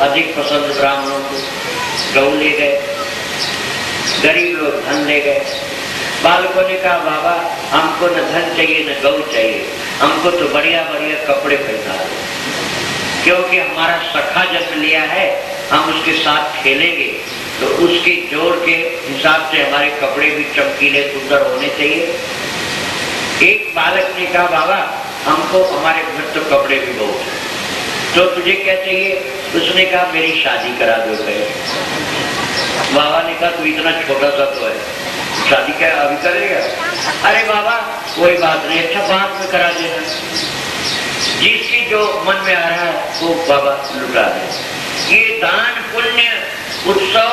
अधिक पसंद ब्राह्मणों को, गौ ले गए, गरीब लोग धन ले गए। बालकों ने कहा बाबा हमको न धन चाहिए न गौ चाहिए, हमको तो बढ़िया बढ़िया कपड़े पहना दो, क्योंकि हमारा सखा जन्म लिया है, हम उसके साथ खेलेंगे तो उसके जोड़ के हिसाब से हमारे कपड़े भी चमकीले सुंदर होने चाहिए। एक बालक ने कहा बाबा हमको हमारे घर तो कपड़े भी बहुत है, तो तुझे क्या चाहिए? उसने कहा मेरी शादी करा दो। बाबा ने कहा तू इतना छोटा सा तो है, शादी क्या अभी करेगा? अरे बाबा कोई बात नहीं, अच्छा बाद में करा देना, जिसकी जो मन में आ रहा है वो बाबा लुटा दे। ये दान पुण्य उत्सव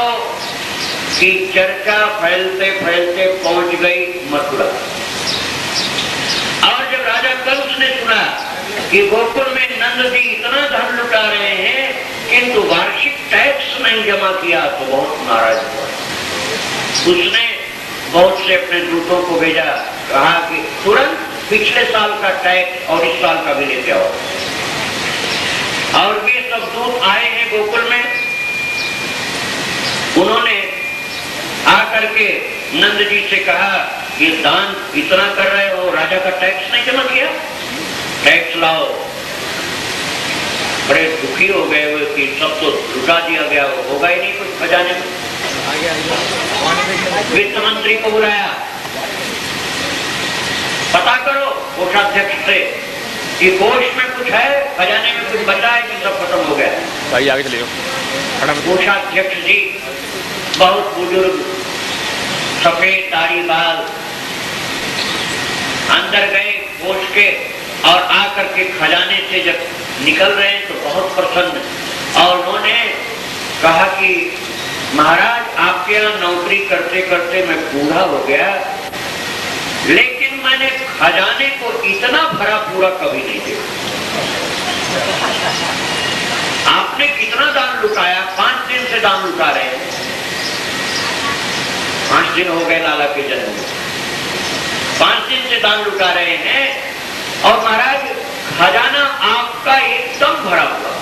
की चर्चा फैलते फैलते पहुंच गई मथुरा। और जब राजा कंस ने सुना कि गोकुल में नंद जी इतना धन लुटा रहे हैं किंतु वार्षिक टैक्स नहीं जमा किया, तो बहुत नाराज हुआ। उसने बहुत से अपने दूतों को भेजा, कहा कि तुरंत पिछले साल का टैक्स और इस साल का भी लेते आओ। और वे सब दूत आए हैं गोकुल में। उन्होंने आकर के नंद जी से कहा ये दान इतना कर रहे हो, राजा का टैक्स नहीं जमा किया, टैक्स लाओ। बड़े दुखी हो गए हुए कि सब तो लुटा दिया गया, होगा ही नहीं कुछ खजाने में। वित्त मंत्री को बुलाया, पता करो कोषाध्यक्ष से कि कोष में कुछ है, खजाने में कुछ बचा है कि सब खत्म हो गया। भाई आगे चलिए। कोषाध्यक्ष जी बहुत बुजुर्ग, सफेद दाढ़ी बाल, अंदर गए कोष के और आकर के खजाने से जब निकल रहे हैं तो बहुत प्रसन्न, और उन्होंने कहा कि महाराज आपके यहाँ नौकरी करते करते मैं बूढ़ा हो गया, लेकिन मैंने खजाने को इतना भरा पूरा कभी नहीं देखा। आपने कितना दान लुटाया? 5 दिन से दान लुटा रहे हैं, 5 दिन हो गए लाला के जन्म में, 5 दिन से दान लुटा रहे हैं और महाराज खजाना आपका एकदम भरा हुआ।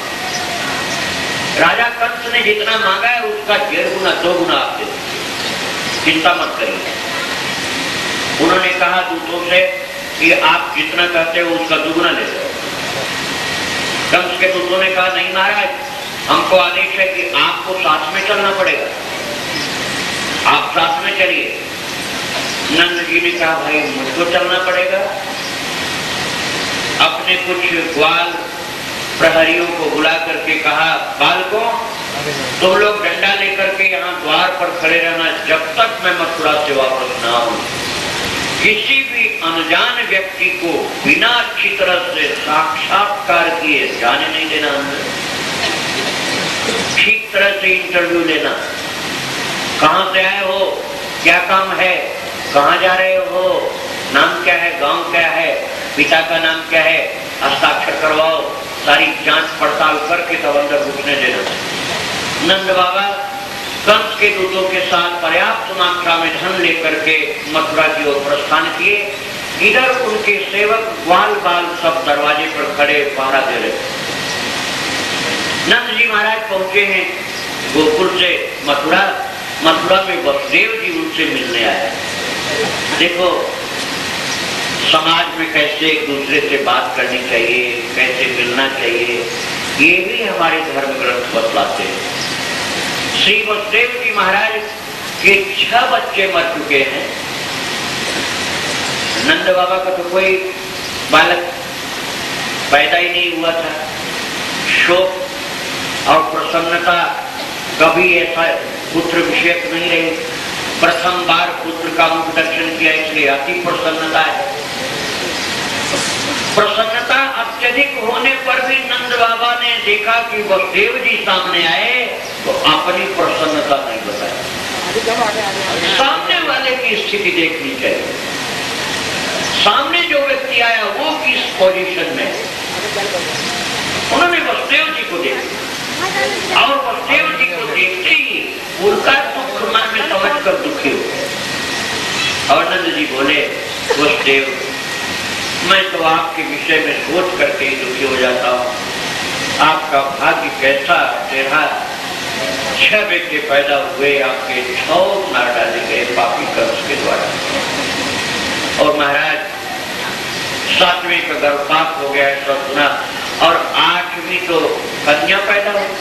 राजा कंस ने जितना मांगा है उसका 1.5 गुना 2 गुना आप दे, चिंता मत करिए। उन्होंने कहा दूतों से कि आप जितना कहते हो उसका 2 गुना ले लो। कंस के दूतों ने कहा नहीं महाराज, हमको आदेश है कि आपको साथ में चलना पड़ेगा, आप साथ में चलिए। नंद जी ने कहा भाई मुझको चलना पड़ेगा। अपने कुछ ग्वाल प्रहरियों को बुला करके कहा बालकों तुम लोग डंडा लेकर के यहाँ द्वार पर खड़े रहना जब तक मैं मथुरा से वापस ना आऊं। किसी भी अनजान व्यक्ति को बिना अच्छी तरह से साक्षात्कार किए जाने नहीं देना अंदर। ठीक तरह से इंटरव्यू लेना, कहाँ से आए हो, क्या काम है, कहाँ जा रहे हो, नाम क्या है, गांव क्या है, पिता का नाम क्या है, हस्ताक्षर करवाओ, सारी जांच पड़ताल करके तब अंदर घुसने देना। नंद बाबा कंस के दूतों के साथ पर्याप्त मात्रा में धन लेकर के मथुरा की ओर प्रस्थान किए। इधर उनके सेवक ग्वाल बाल सब दरवाजे पर खड़े पहरा दे रहे। नंद जी महाराज पहुंचे हैं गोकुल से मथुरा। मथुरा में वसुदेव जी उनसे मिलने आए। देखो समाज में कैसे एक दूसरे से बात करनी चाहिए, कैसे मिलना चाहिए, ये भी हमारे धर्म ग्रंथ बतलाते हैं। श्री वसुदेव जी महाराज के 6 बच्चे मर चुके हैं। नंद बाबा का तो कोई बालक पैदा ही नहीं हुआ था। शोक और प्रसन्नता कभी ऐसा पुत्र विषयक नहीं रही। प्रथम बार पुत्र का मुख दर्शन किया, इसलिए अति प्रसन्नता है। प्रसन्नता अत्यधिक होने पर भी नंद बाबा ने देखा कि वसुदेव जी सामने आए तो अपनी प्रसन्नता नहीं बताई। सामने वाले की स्थिति देखनी चाहिए। सामने जो व्यक्ति आया वो किस पोजीशन में। उन्होंने वसुदेव जी को देखा और वसुदेव जी को देखते ही उनका दुख मन में समझ कर दुखी हो। और नंद जी बोले वसुदेव मैं तो आपके विषय में सोच करके ही दुखी हो जाता हूँ। आपका भाग्य कैसा टेढ़ा, 6 बेटे पैदा हुए, आपके 6 मार डाले गए पापी कंस के द्वारा। और महाराज 7वें का गर्भपात हो गया ऐसा सुना, और 8वीं तो कन्या पैदा हुई।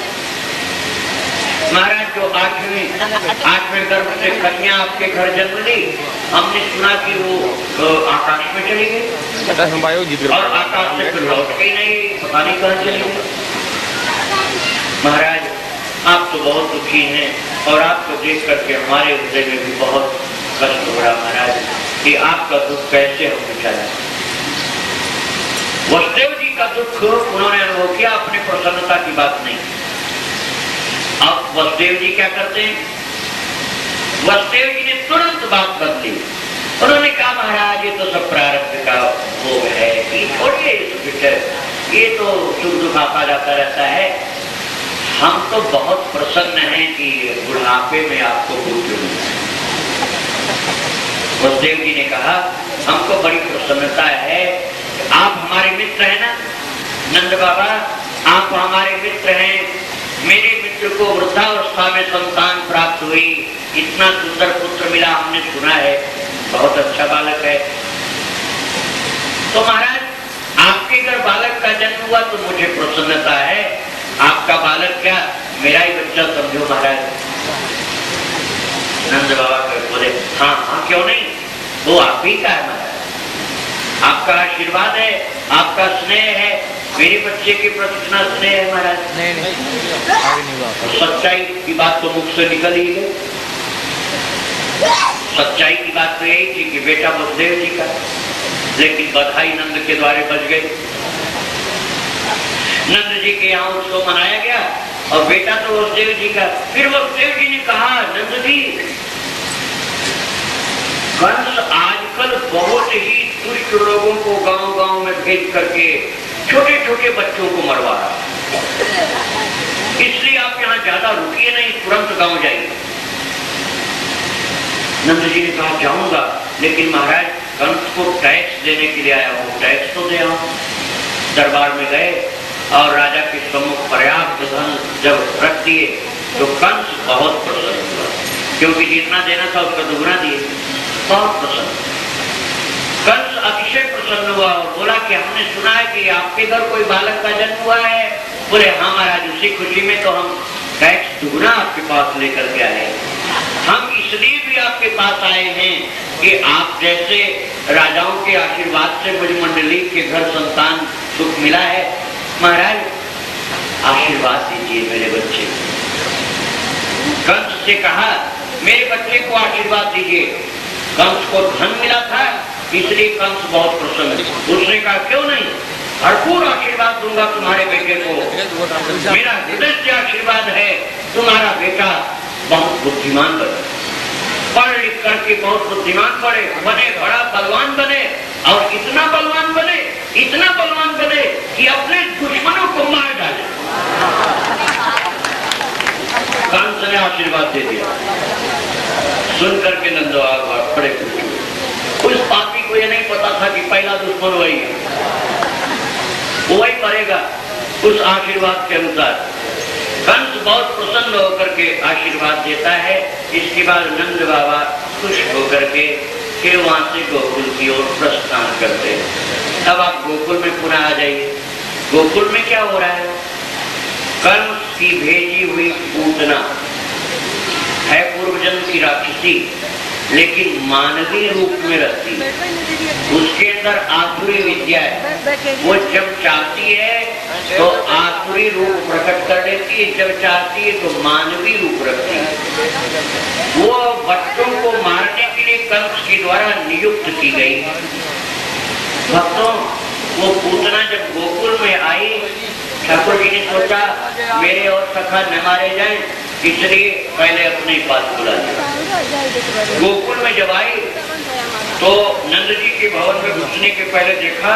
महाराज जो 8वें गर्भ से कन्या आपके घर जन्म ली, हमने सुना कि वो आकाश में चली गई, और आकाश से फिर लौट के नहीं, पता नहीं कहाँ चली गई। महाराज आप तो बहुत दुखी हैं, और आपको देख करके हमारे हृदय में भी बहुत कष्ट हो रहा महाराज कि आपका दुख कैसे हम मिटाएं। वसुदेव जी का दुख उन्होंने अनुभव किया, अपनी प्रसन्नता की बात नहीं। अब वसुदेव जी क्या करते हैं? वसुदेव जी ने तुरंत बात बदली। उन्होंने कहा महाराज ये तो सब प्रारब्ध का भोग है, ये छोड़िए, ये तो सुख दुख आता जाता रहता है। हम तो बहुत प्रसन्न हैं कि बुढ़ापे में आपको पुत्र मिला। वसुदेव जी ने कहा हमको बड़ी प्रसन्नता है, आप हमारे मित्र हैं ना नंद बाबा, आप हमारे मित्र हैं। मेरे मित्र को वृद्धावस्था में संतान प्राप्त हुई, इतना सुंदर पुत्र मिला, हमने सुना है, बहुत अच्छा बालक है। तो महाराज आपके घर बालक का जन्म हुआ तो मुझे प्रसन्नता है, आपका बालक क्या मेरा ही बच्चा समझो महाराज। नंद बाबा बोले हाँ हाँ क्यों नहीं, वो आप ही का है महाराज, आपका आशीर्वाद है, आपका स्नेह है, मेरे बच्चे के प्रति इतना स्नेह है महाराज। नहीं सच्चाई की बात तो मुख से निकल ही गई। सच्चाई की बात तो यही थी कि बेटा वसुदेव जी का, लेकिन बधाई नंद के द्वारे बच गई। नंद जी के यहाँ उत्सव मनाया गया और बेटा तो वसुदेव जी का। फिर वसुदेव जी ने कहा नंद जी, कंस आजकल बहुत ही दुष्ट लोगों को गांव-गांव में भेज करके छोटे छोटे बच्चों को मरवा रहा, इसलिए आप यहाँ ज्यादा रुकिए नहीं, तुरंत गांव जाइए। नंद जी ने कहा जाऊंगा, लेकिन महाराज कंस को टैक्स देने के लिए आया हूँ, टैक्स तो दे आऊं। दरबार में गए और राजा के सम्मुख पर्याप्त धन जब रख दिए तो कंस बहुत प्रसन्न हुआ, क्योंकि जितना देना था उसका दुगना दिए, बहुत प्रसन्न। कंस अतिशय प्रसन्न हुआ और बोला कि हमने सुना है कि आपके घर कोई बालक का जन्म हुआ है। बोले हाँ महाराज, उसी खुशी में तो हम टैक्स दुगना आपके पास लेकर के आए। हम इसलिए भी आपके पास आए हैं कि आप जैसे राजाओं के आशीर्वाद से मुझ मंडली के घर संतान सुख मिला है, महाराज आशीर्वाद दीजिए मेरे बच्चे। कंस से कहा मेरे बच्चे को आशीर्वाद दीजिए। कंस को धन मिला था, इसलिए कंस बहुत प्रसन्न। उसने कहा क्यों नहीं, भरपूर आशीर्वाद दूंगा तुम्हारे बेटे को, मेरा हृदय से आशीर्वाद है, तुम्हारा बेटा बहुत बुद्धिमान बने, पढ़ लिख करके बहुत बुद्धिमान बने, बड़ा बलवान बने, और इतना बलवान बने कि अपने दुश्मनों को मार डाले। कंस ने आशीर्वाद दे दिया। सुन करके नंदो बड़े खुश हुए। उस पापी को यह नहीं पता था कि पहला दुश्मन वही है, वही मरेगा उस आशीर्वाद के अनुसार। कंस बहुत प्रसन्न होकर के आशीर्वाद देता है। इसके बाद नंद बाबा खुश होकर के फिर वहां से गोकुल की ओर प्रस्थान करते हैं। अब आप गोकुल में पुनः आ जाइए। गोकुल में क्या हो रहा है? कंस की भेजी हुई पूतना है, पूर्व जन्म की राक्षसी, लेकिन मानवीय रूप में रहती है। उसके अंदर आसुरी विद्या है, वो जब चाहती है तो आसुरी रूप प्रकट कर देती है, जब चाहती है तो मानवीय रूप रखती है। वो बच्चों को मारने के लिए कंस के द्वारा नियुक्त की गई। भक्तों, वो पूतना जब गोकुल में आई, ठाकुर जी ने सोचा मेरे और सखा न मारे जाए, इसलिए पहले अपने पास बुला लिया। गोकुल में जब आई तो नंद जी के भवन में घुसने के पहले देखा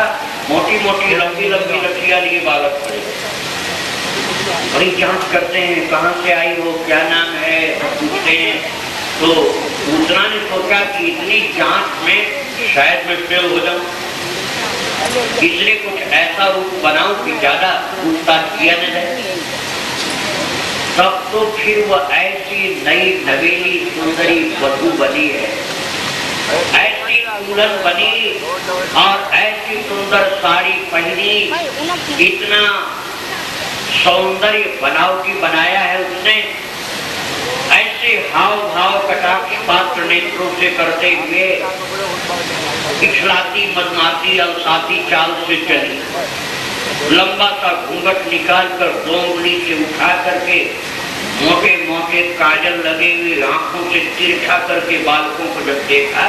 मोटी मोटी लंबी लंबी लकड़ियां लिए बालक खड़े, बड़ी जांच करते हैं, कहाँ से आई हो, क्या नाम है, पूछते हैं। तो पूतना ने सोचा कि इतनी जांच में शायद मैं फेल हो जाऊं, इसलिए कुछ ऐसा रूप बनाओ कि ज्यादा पूछताछ किया न जाए। तब तो फिर वह ऐसी नई नवेली सुंदरी वधू बनी है, ऐसी दुल्हन बनी और ऐसी सुंदर साड़ी पहनी, इतना सौंदर्य बनावटी बनाया है उसने, ऐसे हाव भाव कटाक्ष पात्र नेत्रों से करते हुए इखलाती मदमाती अलसाती चाल से चली। लंबा सा घूंघट निकाल कर दो उंगली से उठा करके मोटे मोटे काजल लगे हुए आंखों से तिरछा करके बालकों को जब देखा,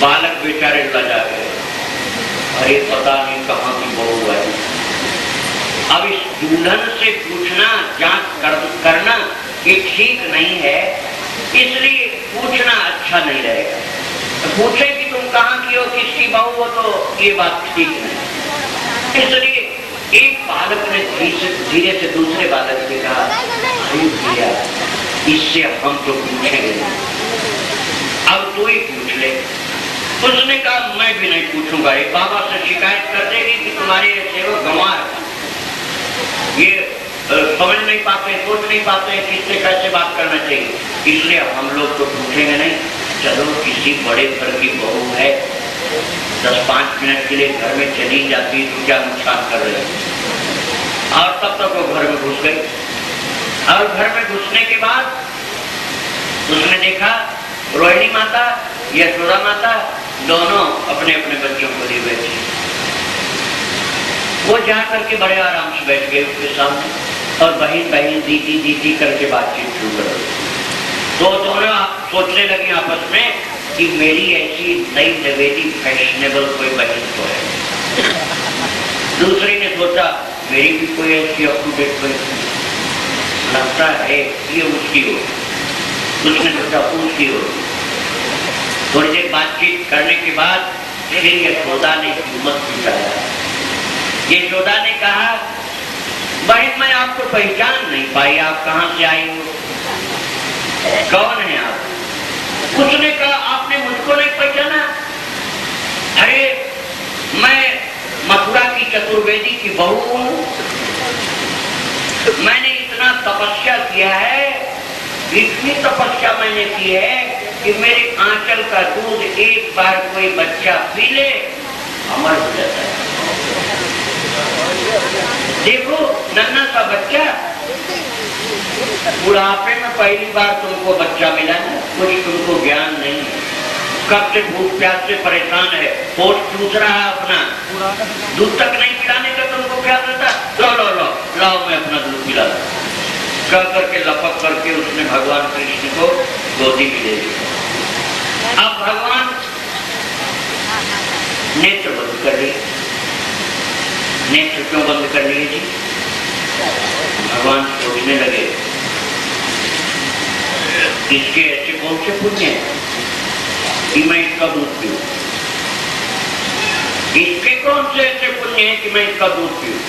बालक बेचारे लजा गए, अरे पता नहीं कहाँ की बहू है। अब इस दुल्हन से पूछना जांच करना ये ठीक नहीं है, इसलिए पूछना अच्छा नहीं रहेगा। तो पूछे कि तुम कहाँ की हो, किसकी बहू हो, तो ये बात ठीक नहीं। इसलिए एक बालक ने धीरे से दूसरे बालक से कहा, अरे भैया इससे हम तो पूछेंगे, अब तू ही पूछ ले। उसने कहा मैं भी नहीं पूछूंगा, एक बाबा से शिकायत कर देगी कि तुम्हारे सेवक गंवार ये समझ नहीं पाते, सोच नहीं पाते किससे कैसे बात करना चाहिए, इसलिए हम लोग तो पूछेंगे नहीं। चलो किसी बड़े घर की बहू है, 10-5 मिनट के लिए घर में चली जाती तो क्या नुकसान कर रही है। और तब तक वो घर में घुस गई, और घर में घुसने के बाद उसने देखा रोहिणी माता, यशोदा माता दोनों अपने अपने बच्चों को लिए बैठी। वो जा करके बड़े आराम से बैठ गए उसके सामने और बहन बहन दीदी दीदी करके बातचीत शुरू कर दी। तो दोनों सोचने लगे आपस में कि मेरी ऐसी नई नवेली फैशनेबल कोई बहन तो है। दूसरी ने सोचा मेरी भी कोई ऐसी अप टू डेट बहन लगता है ये उसकी हो। उसने सोचा उसकी हो। थोड़ी देर बातचीत करने के बाद फिर यशोदा ने हिम्मत जुटाया। यशोदा ने कहा बहन मैं आपको पहचान नहीं पाई, आप कहाँ से आई हो, कौन है आप? उसने कहा आपने मुझको नहीं पहचाना? अरे मैं मथुरा की चतुर्वेदी की बहू हूँ, मैंने इतना तपस्या किया है, इतनी तपस्या मैंने की है कि मेरे आंचल का दूध एक बार कोई बच्चा पी ले अमर हो जाता है। देखो नन्हा सा बच्चा, बुढ़ापे में पहली बार तुमको बच्चा मिला है, कुछ तुमको ज्ञान नहीं है, कब से भूख प्यास से परेशान है, पोस्ट चूस रहा है अपना, दूध तक नहीं पिलाने का तुमको क्या रहता, लो लो लो लाओ मैं अपना दूध पिला कह करके लपक करके उसने भगवान कृष्ण को गोदी में ले लिया। अब भगवान नेत्र बंद कर लिए। नेत्र क्यों बंद कर लिए जी? भगवान सोचने लगे इसके ऐसे कौन से पुण्य है कि मैं इसका दूध पीऊं, इसके कौन से ऐसे पुण्य है कि मैं इसका दूध पीऊं।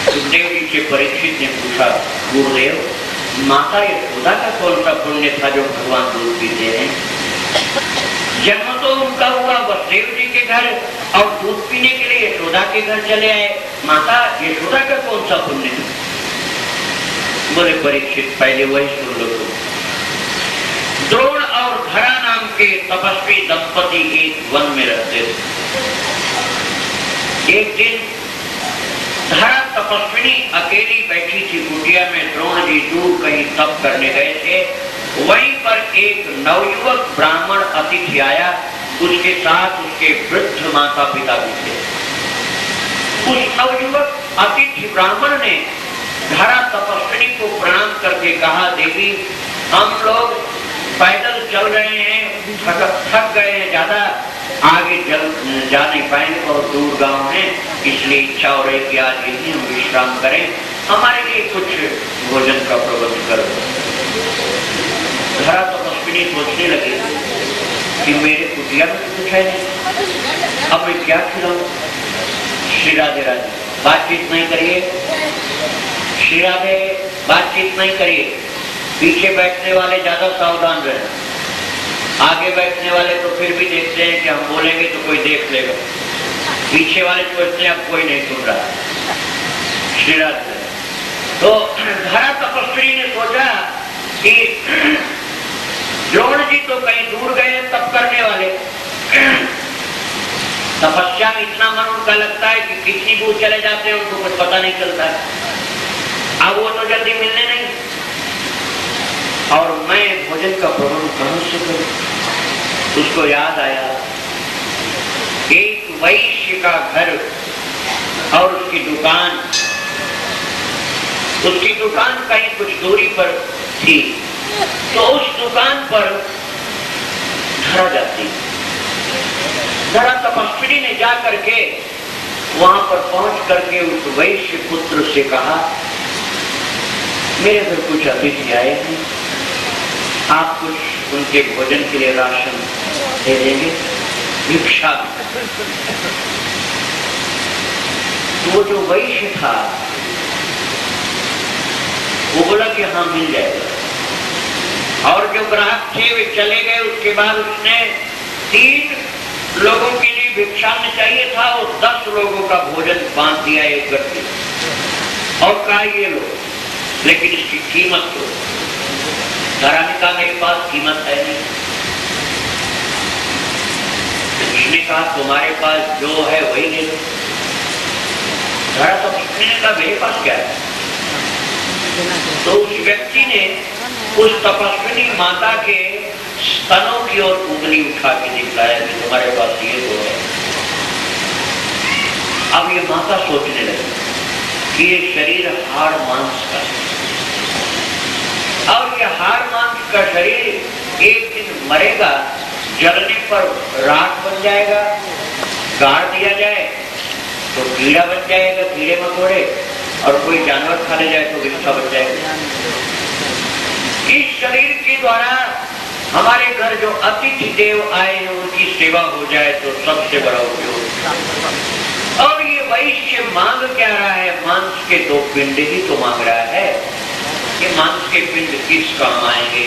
सुखदेव जी से परीक्षित ने पूछा गुरुदेव माता यशोदा का कौन सा पुण्य था जो भगवान दूध पीते हैं? जन्म तो उनका हुआ वसुदेव जी के घर और दूध पीने के लिए यशोदा के घर चले आए, माता यशोदा का कौन सा पुण्य था? बोले परीक्षित पहले वही सुन लो। द्रोण और धरा नाम के तपस्वी दंपति एक वन में रहते थे। एक दिन धरा तपस्विनी अकेली बैठी थी कुटिया में, द्रोण जी दूर कहीं तप करने गए थे। वहीं पर एक नवयुवक ब्राह्मण अतिथि आया, उसके साथ उसके वृद्ध माता पिता भी थे। उस नवयुवक अतिथि ब्राह्मण ने धरा तपस्विनी को प्रणाम करके कहा देवी हम लोग पैदल चल रहे हैं, थक गए हैं, ज्यादा आगे जा नहीं पाएंगे और दूर गांव है, इसलिए इच्छा हो रही कि आज यही हम विश्राम करें, हमारे लिए कुछ भोजन का प्रबंध करो। धरा तपस्विनी सोचने लगे कि मेरे कुटिया में कुछ है नहीं, अब मैं क्या खिलाऊं? श्री राधे राधे बातचीत नहीं करिए, श्री राधे बातचीत नहीं करिए, पीछे बैठने वाले ज्यादा सावधान रहे। आगे बैठने वाले तो फिर भी देखते हैं कि हम बोलेंगे तो कोई देख लेगा, पीछे वाले सोचते हैं अब कोई नहीं सुन रहा। श्रीराज तो धरा तपस्वी ने सोचा कि द्रोण जी तो कहीं दूर गए तप करने वाले, तपस्या में इतना मन उनका लगता है कि कितनी दूर चले जाते हैं उनको कुछ पता नहीं चलता है। अब वो तो जल्दी मिलने नहीं, और मैं भोजन का प्रबंध कहां से करूं। उसको याद आया एक वैश्य का घर और उसकी दुकान कहीं कुछ दूरी पर थी, तो उस दुकान पर धरा जाती। धरा तपस्वी ने जा करके वहां पर पहुंच करके उस वैश्य पुत्र से कहा, मेरे घर कुछ अतिथि आए हैं, आप कुछ उनके भोजन के लिए राशन दे देंगे, भिक्षा। तो वो जो वैश्य था वो बोला कि हाँ मिल जाएगा। और जो ग्राहक थे वे चले गए। उसके बाद उसने 3 लोगों के लिए भिक्षा में चाहिए था और 10 लोगों का भोजन बांट दिया एक गट्टी, और कहा ये लो, लेकिन इसकी कीमत तो धराने का मेरे पास कीमत है नहीं। उसने कहा तुम्हारे पास जो है वही ले लो। धरा तो पूछने का मेरे पास क्या है। तो उस व्यक्ति ने उस तपस्विनी माता के स्तनों की ओर उंगली उठा के दिखाया कि तुम्हारे पास ये तो है। अब ये माता सोचने लगी कि ये शरीर हाड़ मांस का है, और ये हाड़ मांस का शरीर एक दिन मरेगा, जलने पर राख बन जाएगा, गाड़ दिया जाए तो कीड़ा बन जाएगा, कीड़े मकोड़े, और कोई जानवर खा ले जाए तो विष्ठा बन जाएगा। इस शरीर के द्वारा हमारे घर जो अतिथि देव आए हैं उनकी सेवा हो जाए तो सबसे बड़ा उपयोग। और ये वैश्य मांग क्या रहा है? मांस के 2 पिंड ही तो मांग रहा है। ये मांस के पिंड किस काम आएंगे?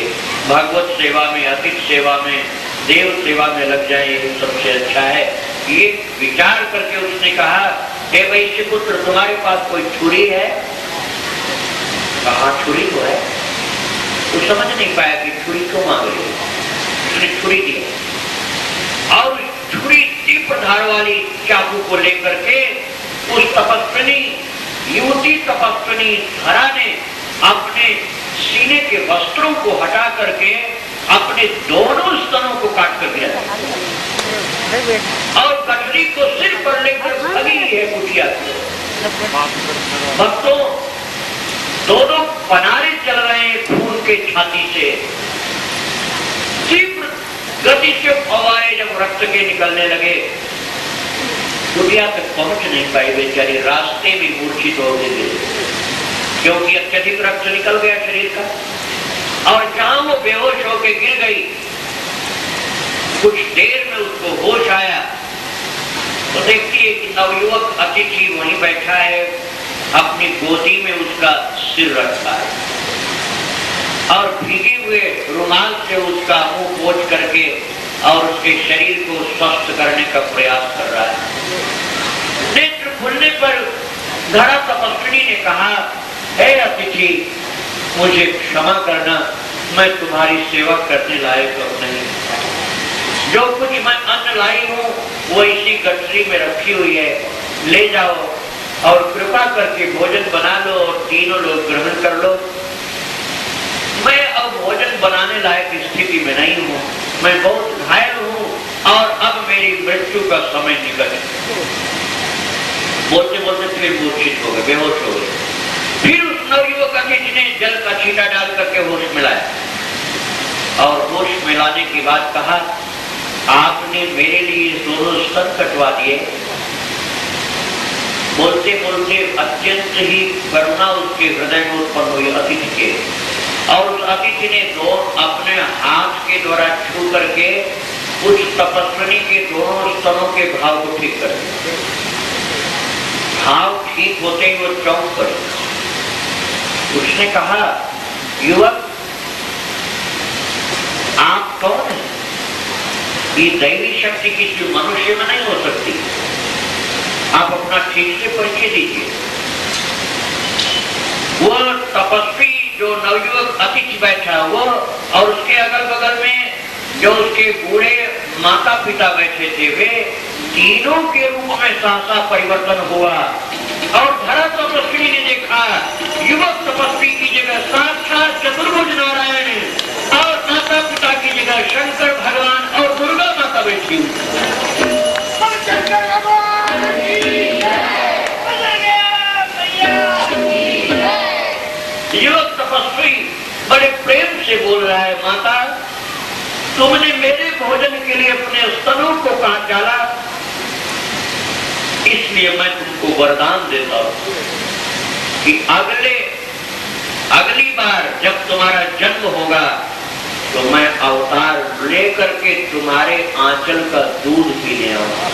भगवत सेवा में, अतिथि सेवा में, देव सेवा में लग जाए, ये सबसे अच्छा है। ये विचार करके उसने कहा, हे वैश्य पुत्र, तुम्हारे पास कोई छुरी है? कहा छुरी तो है। वो समझ नहीं पाया कि छुरी क्यों मांग रही है। उसने छुरी दी और छुरी तीव्र धार वाली चाकू को लेकर के उस तपस्विनी, युवती तपस्विनी धरा ने अपने सीने के वस्त्रों को हटा करके अपने दोनों स्तनों को काट कर दिया और कटरी को सिर पर लेकर भगी है कुटिया। भक्तों, दोनों पनारे चल रहे हैं खून के छाती से। तीव्र गति से फव्वारे जब रक्त के निकलने लगे, कुटिया तक पहुंच नहीं पाई बेचारी, रास्ते में मूर्छित हो गई क्योंकि अत्यधिक रक्त निकल गया शरीर का। और जहां वो बेहोश होकर गिर गई, कुछ देर में उसको होश आया तो देखती है कि नवयुवक अतिथि वहीं बैठा है, अपनी गोदी में उसका सिर रखा है और भीगे हुए रुमाल से उसका मुंह पोंछ करके और उसके शरीर को स्वस्थ करने का प्रयास कर रहा है। नेत्र खुलने पर धरा तपस्विनी ने कहा, हे अतिथि, मुझे क्षमा करना, मैं तुम्हारी सेवा करने लायक नहीं। जो कुछ मैं अन्न लाई हूँ वो इसी गठरी में रखी हुई है, ले जाओ और कृपा करके भोजन बना लो और तीनों लोग ग्रहण कर लो। मैं अब भोजन बनाने लायक स्थिति में नहीं हूँ, मैं बहुत घायल हूँ और अब मेरी मृत्यु का समय निकल है। बोलते बोलते फिर मूर्छित हो गए, बेहोश हो गए। फिर उस नवयुवक अतिथि ने जल का छींटा डाल करके होश मिलाया और होश मिलाने के बाद कहा, आपने मेरे लिए दोनों स्तन कटवा दिए। बोलते बोलते अत्यंत ही करुणा उसके हृदय में उत्पन्न हुई अतिथि के, और उस अतिथि ने अपने हाथ के द्वारा छू करके उस तपस्विनी के दोनों स्तनों के घाव को ठीक कर दिया। घाव ठीक होते ही वो चौंक पड़ी। उसने कहा, युवक, आप कौन हैं? ये दैवी शक्ति किसी मनुष्य में नहीं हो सकती। आप अपना ठीक से परिचय दीजिए। वो तपस्वी जो नवयुवक अतिथि बैठा वो और उसके अगल बगल में जो उसके बूढ़े माता पिता बैठे थे, वे तीनों के रूप में सहसा परिवर्तन हुआ। और धरा तपस्वी ने देखा युवक तपस्वी की जगह साक्षात चतुर्भुज नारायण और माता पिता की जगह शंकर भगवान और दुर्गा माता बैठी। युवक तपस्वी बड़े प्रेम से बोल रहा है, माता तुमने मेरे भोजन के लिए अपने स्तनों को काट डाला, इसलिए मैं तुमको वरदान देता हूं कि अगली बार जब तुम्हारा जन्म होगा तो मैं अवतार लेकर के तुम्हारे आंचल का दूध पीने आऊंगा,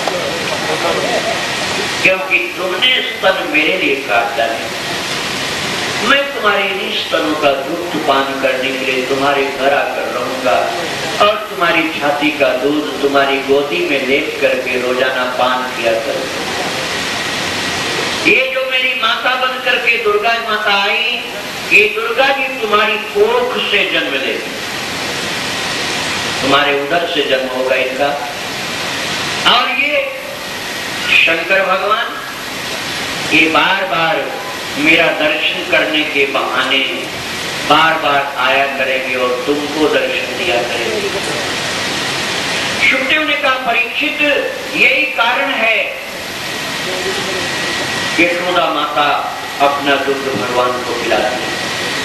क्योंकि तुमने स्तन मेरे लिए काट डाले। मैं तुम्हारे इन्हीं स्तनों का दूध पान करने के लिए तुम्हारे घर आकर रहूंगा और तुम्हारी छाती का दूध तुम्हारी गोदी में लेट करके रोजाना पान किया करूंगा। ये जो मेरी माता बन करके दुर्गा माता आई, ये दुर्गा जी तुम्हारी कोख से जन्म लेगी, तुम्हारे उदर से जन्म होगा इनका। और ये शंकर भगवान ये बार बार मेरा दर्शन करने के बहाने बार बार आया करेंगे और तुमको दर्शन दिया करेंगे। शुकदेव ने कहा, परीक्षित यही कारण है यशोदा माता अपना दूध भगवान को खिलाती है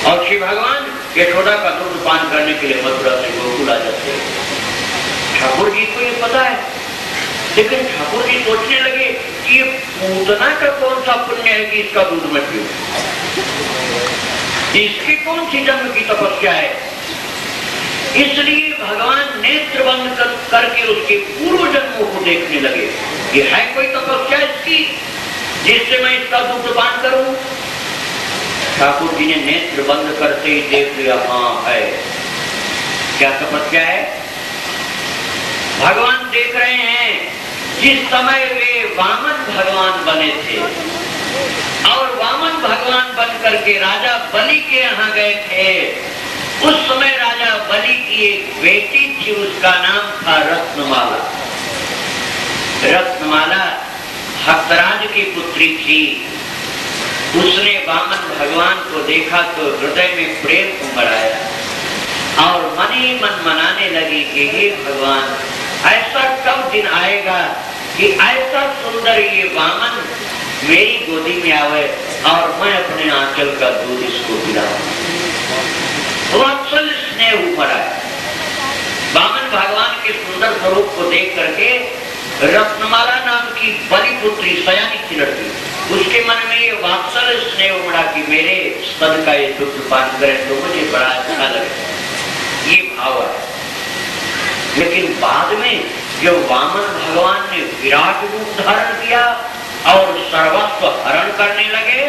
और श्री भगवान यशोदा का दूध पान करने के लिए मथुरा से गोकुल आ जाते हैं। ठाकुर जी को ये पता है, लेकिन ठाकुर जी सोचने लगे कि ये पूतना का कौन सा पुण्य है कि इसका दूध मैं पीऊं, इसकी कौन सी जन्म की तपस्या है। इसलिए भगवान नेत्र बंद करके उसके पूर्व जन्मों को देखने लगे, ये है कोई तपस्या इसकी जिससे मैं इसका दूध पान करूं। ठाकुर जी ने नेत्र बंद करते ही देख लिया, हाँ है। क्या तपस्या है? भगवान देख रहे हैं जिस समय वे वामन भगवान बने थे और वामन भगवान बन करके राजा बलि के यहाँ गए थे, उस समय राजा बलि की एक बेटी थी, उसका नाम था रत्नमाला। रत्नमाला भक्तराज की पुत्री थी। उसने वामन भगवान को देखा तो हृदय में प्रेम उमड़ आया और मन ही मन मनाने लगी कि हे भगवान, ऐसा कब दिन आएगा कि ऐसा सुंदर ये वामन मेरी गोदी में आवे और मैं अपने आंचल का दूध इसको पिलाऊं। वात्सल्य स्नेह उमड़ आया। वामन भगवान के सुंदर स्वरूप को देख करके रत्नमाला नाम की बलि पुत्री सयानी की लड़की, उसके मन में ये वात्सल्य स्नेह उमड़ा कि मेरे स्तन का ये दूध पान करें तो मुझे बड़ा अच्छा लगे, ये भाव है। लेकिन बाद में जब वामन भगवान ने विराट रूप धारण किया और सर्वस्व हरण करने लगे,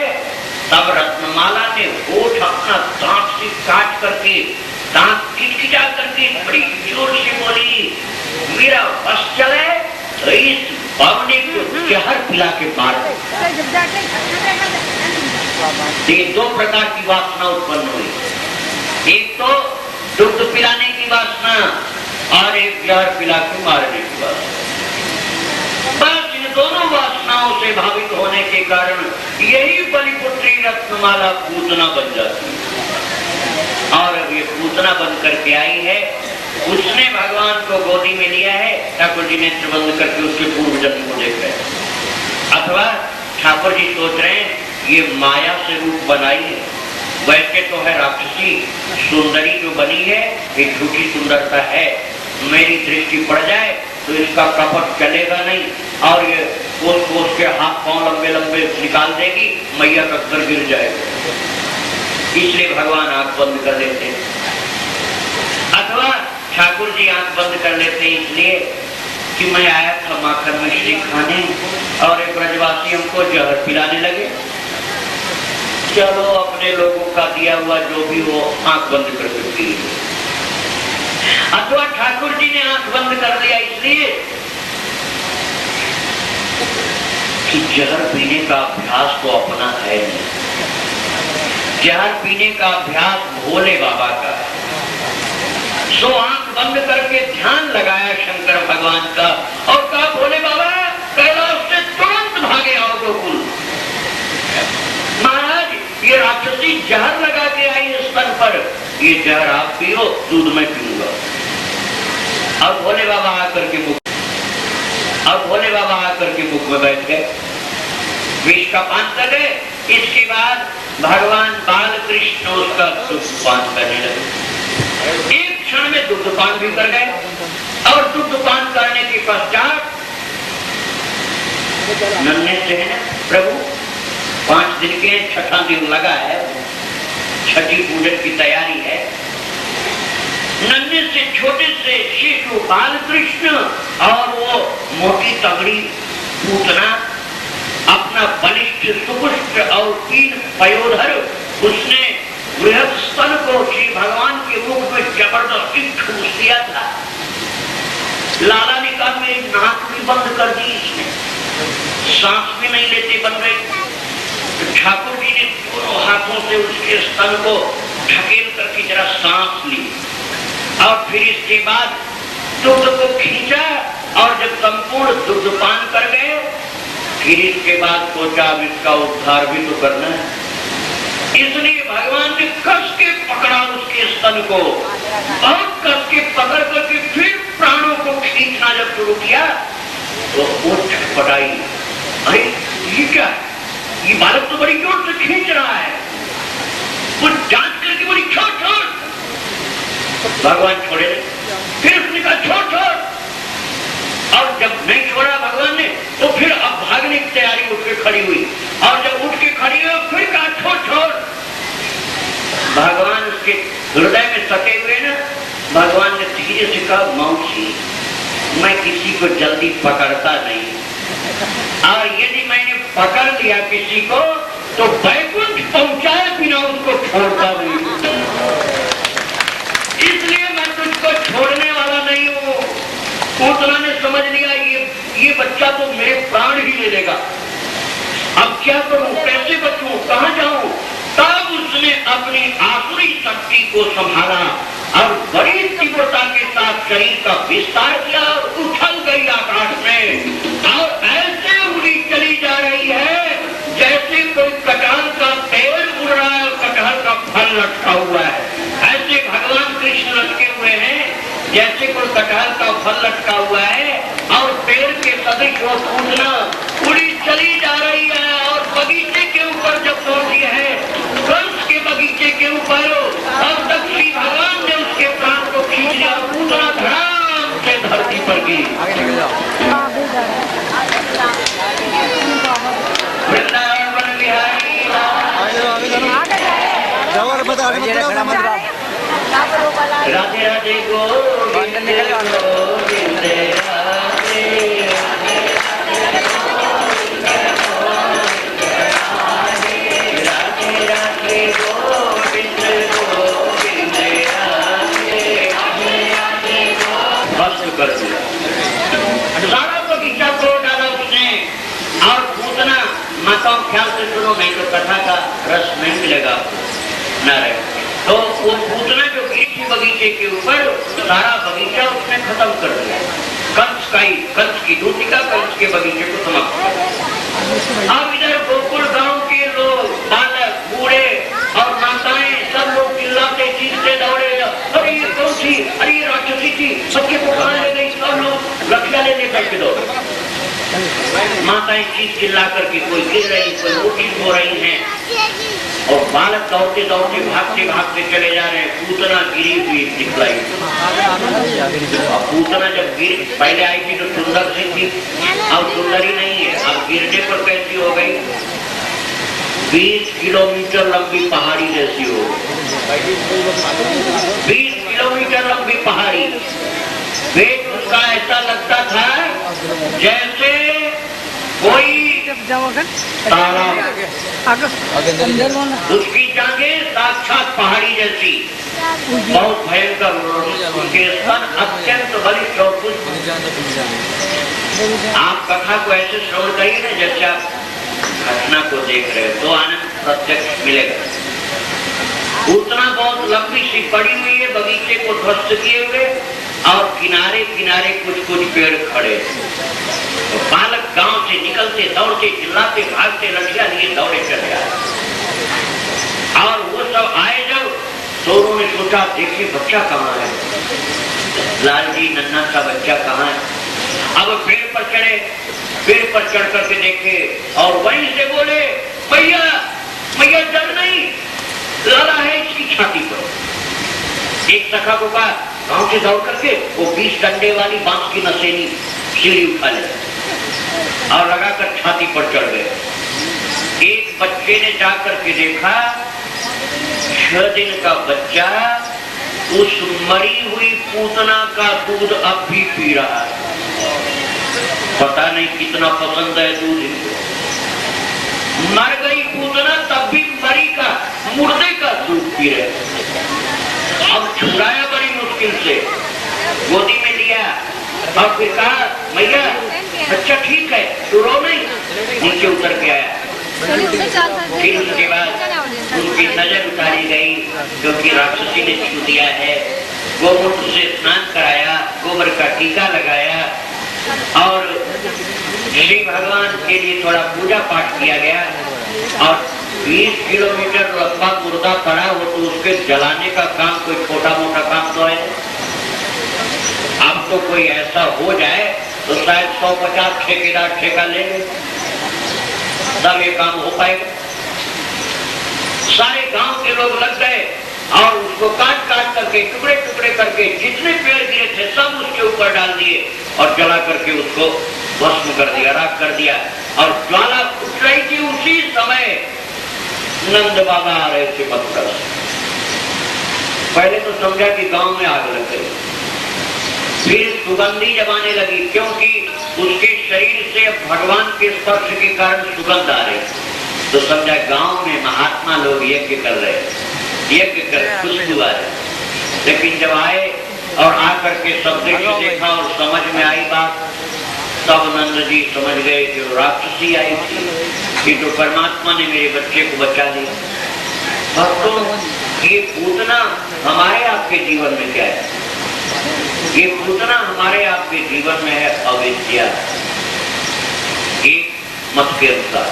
तब रत्नमाला ने होठ अपना दांत से काट करके, दांत खिचखिचा करके बड़ी जोर से बोली, मेरा बस चले तो इस बावने को जहर पिला के मार दो। ये दो प्रकार की वासना उत्पन्न हुई, एक तो दुग्ध पिलाने की वासना और एक जहर पिला के मारने की वासना। बस इन दोनों वासनाओं से भावित होने के कारण यही बलिपुत्री रत्नमाला पूतना बन जाती है और अब ये पूतना बन करके आई है। उसने भगवान को गोदी में लिया है। ठाकुर जी नेत्र बंद करके उसके पूर्व जन्म को देख रहे हैं, अथवा ठाकुर जी सोच रहे हैं ये माया से रूप बनाई है, वैसे तो है राक्षसी, सुंदरी जो बनी है ये झूठी सुंदरता है, मेरी दृष्टि पड़ जाए तो इसका कपट चलेगा नहीं और ये कोस के हाथ पांव लंबे लंबे निकाल देगी, मैया का घर गिर जाएगा। इसलिए भगवान आंख बंद कर लेते हैं, अथवा ठाकुर जी आंख बंद कर लेते हैं इसलिए कि मैं आया था माखन मिश्री खाने और एक ब्रजवासी हमको जहर पिलाने लगे, चलो अपने लोगों का दिया हुआ जो भी वो आंख बंद करके पी। अथवा ठाकुर जी ने आंख बंद कर दिया इसलिए कि जहर पीने का अभ्यास तो अपना है नहीं। जहर पीने का अभ्यास भोले बाबा का है। सो आंख बंद करके ध्यान लगाया शंकर भगवान का और कहा भोले बाबा कैलाश से तुरंत भागे आओ गोकुल। महाराज ये राक्षसी जहर लगा के आई स्तन पर, ये जहर आप पियो, दूध में पीऊंगा। अब भोले बाबा आकर के मुख में बैठ गए, विष का पान कर गए। इसके बाद भगवान बाल कृष्ण उसका दुग्ध पान करने लगे। एक क्षण में दुग्ध पान भी कर गए और दुग्ध पान करने के पश्चात नन्हे से है ना प्रभु 5 दिन के 6ठा दिन लगा है, छठी पूजन की तैयारी है। नन्हे से छोटे से शिशु बाल कृष्ण और वो मोटी तगड़ी पूतना अपना बलिष्ठ सुपुष्ट और 3 पयोधर उसने बृहद स्तन को श्री भगवान के मुख में जबरदस्ती ठूस दिया था। लाला ने कहा मेरी नाक भी बंद कर दी इसने, सांस भी नहीं लेते बन रही। तो ठाकुर जी ने दोनों हाथों से उसके स्तन को ढकेल करके जरा सांस ली और फिर इसके बाद दुग्ध को खींचा और जब संपूर्ण दुग्ध पान कर गए फिर इसके बाद सोचा अब इसका उद्धार भी तो करना है। इसलिए भगवान ने कस के पकड़ा उसके स्तन को, बहुत कस के पकड़ करके फिर प्राणों को खींचना जब शुरू किया तो वो छटपटाई, अरे ये क्या है, ये बालक तो बड़ी जोर से खींच रहा है। वो जांच करके बोली छोड़ छोड़, भगवान छोड़े नहीं। फिर उसने कहा छोड़ छोड़, और जब नहीं छोड़ा भगवान ने तो फिर अब भागने की तैयारी उठ के खड़ी हुई और जब उठ के खड़ी हुई फिर कहा छोड़ छोड़। भगवान उसके हृदय में सटे हुए ना, भगवान ने धीरे से कहा मौसी मैं किसी को जल्दी पकड़ता नहीं, और यदि मैंने पकड़ लिया किसी को तो बैकुंठ पहुंचाए बिना उसको छोड़ता नहीं, इसलिए मैं तुझको छोड़ने वाला नहीं हूँ। पूतना ने समझ लिया ये बच्चा तो मेरे प्राण ही ले लेगा, अब क्या करूं, कैसे बचूं, कहां जाऊं। तब उसने अपनी आसुरी शक्ति को संभाला और बड़ी तीव्रता के साथ शरीर का विस्तार किया, उछल गई आकाश में और ऐसे उड़ी चली जा रही है जैसे कोई कटहल का पेड़ उड़ रहा है और कटहल का फल लटका हुआ है। ऐसे भगवान कृष्ण लटके हुए हैं जैसे कोई कटहल का फल लटका हुआ है और पेड़ के सदृश वो पूतना उड़ी चली जा रही है। और बगीचे के ऊपर जब पहुंची है, कंस के बगीचे के ऊपर, और तब श्री भगवान ने उसके प्राण को खींच लिया, पूतना धड़ाम से धरती पर गिरी। वृंदावन बिहारी राधे राधे गोविंद गोविंद राधे राधे गोविंद गोविंद राधे। बस कर दिया, सारा बगीचा तोड़ डाला उसने। और पूतना माताओं ख्याल से सुनो, नहीं तो कथा का रस नहीं मिलेगा न रहे। तो वो पूतना जो गिरी बगीचे के ऊपर, सारा बगीचा उसने खत्म कर दिया। कंस की दूतिका कंस के बगीचे को समाप्त कर दिया। अब इधर गोकुल गांव के लोग, बालक, बूढ़े और माताएं सब लोग चिल्लाते चीखते दौड़े, अरे ये कौन थी, अरे ये राक्षसी थी, बच्चे को कहाँ ले गई। सब लोग लठिया लेने बैठे दो, माताएं चीख चिल्ला करके कोई गिर रही, कोई मूर्छित हो रही हैं और बालक दौड़ते दौड़ते भागते भागते चले जा रहे हैं। पूतना गिरी हुई दिखलाई। पूतना जब पहले आई थी तो सुंदर सी थी, अब सुंदरी नहीं है, अब गिरने पर कैसी हो गई, 20 किलोमीटर लंबी पहाड़ी जैसी हो, 20 किलोमीटर लंबी पहाड़ी। पेट उसका ऐसा लगता था जैसे कोई तालाब, उसकी जांघें साक्षात पहाड़ी जैसी, बहुत भयंकर उनके स्तन अत्यंत बलिष्ठ और पुष्ट। आप कथा को ऐसे श्रवण करिए ना जैसे आप घटना को देख रहे हो, तो आनंद प्रत्यक्ष मिलेगा। उतना बहुत लंबी सी पड़ी हुई है, बगीचे को ध्वस्त किए हुए, और किनारे किनारे कुछ कुछ पेड़ खड़े। तो बालक गांव से निकलते दौड़ते चिल्लाते भागते लठिया लिए दौड़े चले आए, और वो सब आए जब, तो उन्होंने सोचा देखिए बच्चा कहाँ है, लाल जी नन्हा सा बच्चा कहाँ है। अब पेड़ पर चढ़े, पेड़ पर चढ़ करके देखे और वहीं से बोले भैया भैया डर नहीं, लाला है इसकी छाती पर। एक सखा को कहा गांव से दौड़ करके वो 20 डंडे वाली बांस की नसेनी सीढ़ी उठा ले और लगाकर छाती पर चढ़ गए। एक बच्चे ने जाकर के देखा 6 दिन का बच्चा उस मरी हुई पूतना का दूध अब भी पी रहा है। पता नहीं कितना पसंद है दूध इनको। मर गई पूतना तब भी मरी का मुर्दे का दूध पी रहे। अब छुड़ाया बड़ी मुश्किल से, गोदी में लिया और फिर कहा भैया बच्चा ठीक है तू रो नहीं। नीचे उतर के आया। फिर उसके बाद उनकी नजर उतारी गई क्योंकि राक्षसी ने छू दिया है। गोमूत्र से स्नान कराया, गोबर का टीका लगाया और श्री भगवान के लिए थोड़ा पूजा पाठ किया गया। और 20 किलोमीटर लंबा मुर्दा पड़ा हो तो उसके जलाने का काम कोई छोटा मोटा काम तो है। अब तो कोई ऐसा हो जाए तो शायद 150 ठेकेदार ठेका ले तब ये काम हो पाएगा। सारे गांव के लोग लग गए और उसको काट काट करके टुकड़े टुकड़े करके जितने पेड़ गिरे थे सब उसके ऊपर डाल दिए और जला करके उसको भस्म कर दिया, राख कर दिया। और ज्वाला उठ रही थी, उसी समय नंद बाबा आ रहे थे पत्थर। पहले तो समझा कि गांव में आग लग गई, फिर सुगंधी जब आने लगी क्योंकि उसके शरीर से भगवान के स्पर्श के कारण सुगंध आ रही, तो समझा गांव में महात्मा लोग यज्ञ कर रहे, यज्ञ कर खुशबू आ रही। लेकिन जब आए और आकर के सब देखा और समझ में आई बात, तब नंद जी समझ गए कि राक्षसी आई थी कि तो परमात्मा ने मेरे बच्चे को बचा लिया। भक्तों, ये पूतना हमारे आपके जीवन में क्या है? ये पूतना हमारे आपके जीवन में है अविद्या, एक मत के अनुसार।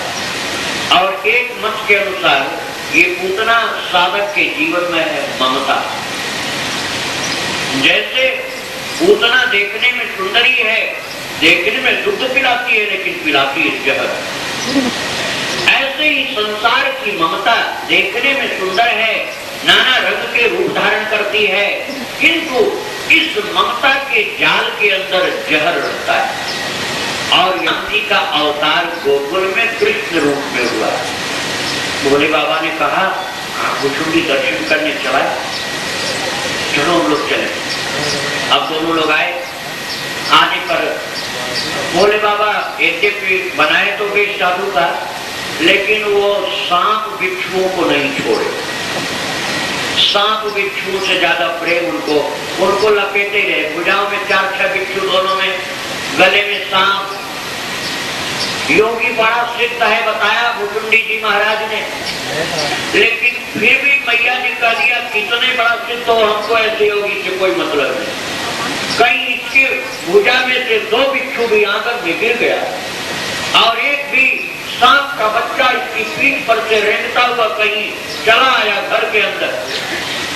और एक मत के अनुसार ये पूतना साधक के जीवन में है ममता। जैसे पूतना देखने में सुंदरी है, देखने में दुग्ध पिलाती है लेकिन पिलाती है जहर, ऐसे ही संसार की ममता देखने में सुंदर है, नाना रंग के रूप धारण करती है, किंतु इस ममता के जाल के अंदर जहर रहता है। और यमजी का अवतार गोकुल में कृष्ण रूप में हुआ। भोले बाबा ने कहा भुचुंडी दर्शन करने चला, चलो हम लोग चले। अब दोनों लोग आए। आने पर भोले बाबा यद्यपि बनाए तो बेश साधु था, लेकिन वो सांप बिच्छुओं को नहीं छोड़े। सांप बिच्छुओं से ज्यादा प्रेम उनको लपेटे रहे। भुजाओं में 4-6 बिच्छू, दोनों में, गले में सांप। योगी बड़ा सिद्ध है बताया भुचुंडी जी महाराज ने, लेकिन फिर भी मैया ने कह दिया कितने बड़ा सिद्ध हो, हमको ऐसे योगी से कोई मतलब नहीं। कहीं इसके भुजा में से 2 बिच्छू भी आकर में गिर गया और एक भी सांप का बच्चा इसकी पीठ पर से रेंगता हुआ कहीं चला आया घर के अंदर,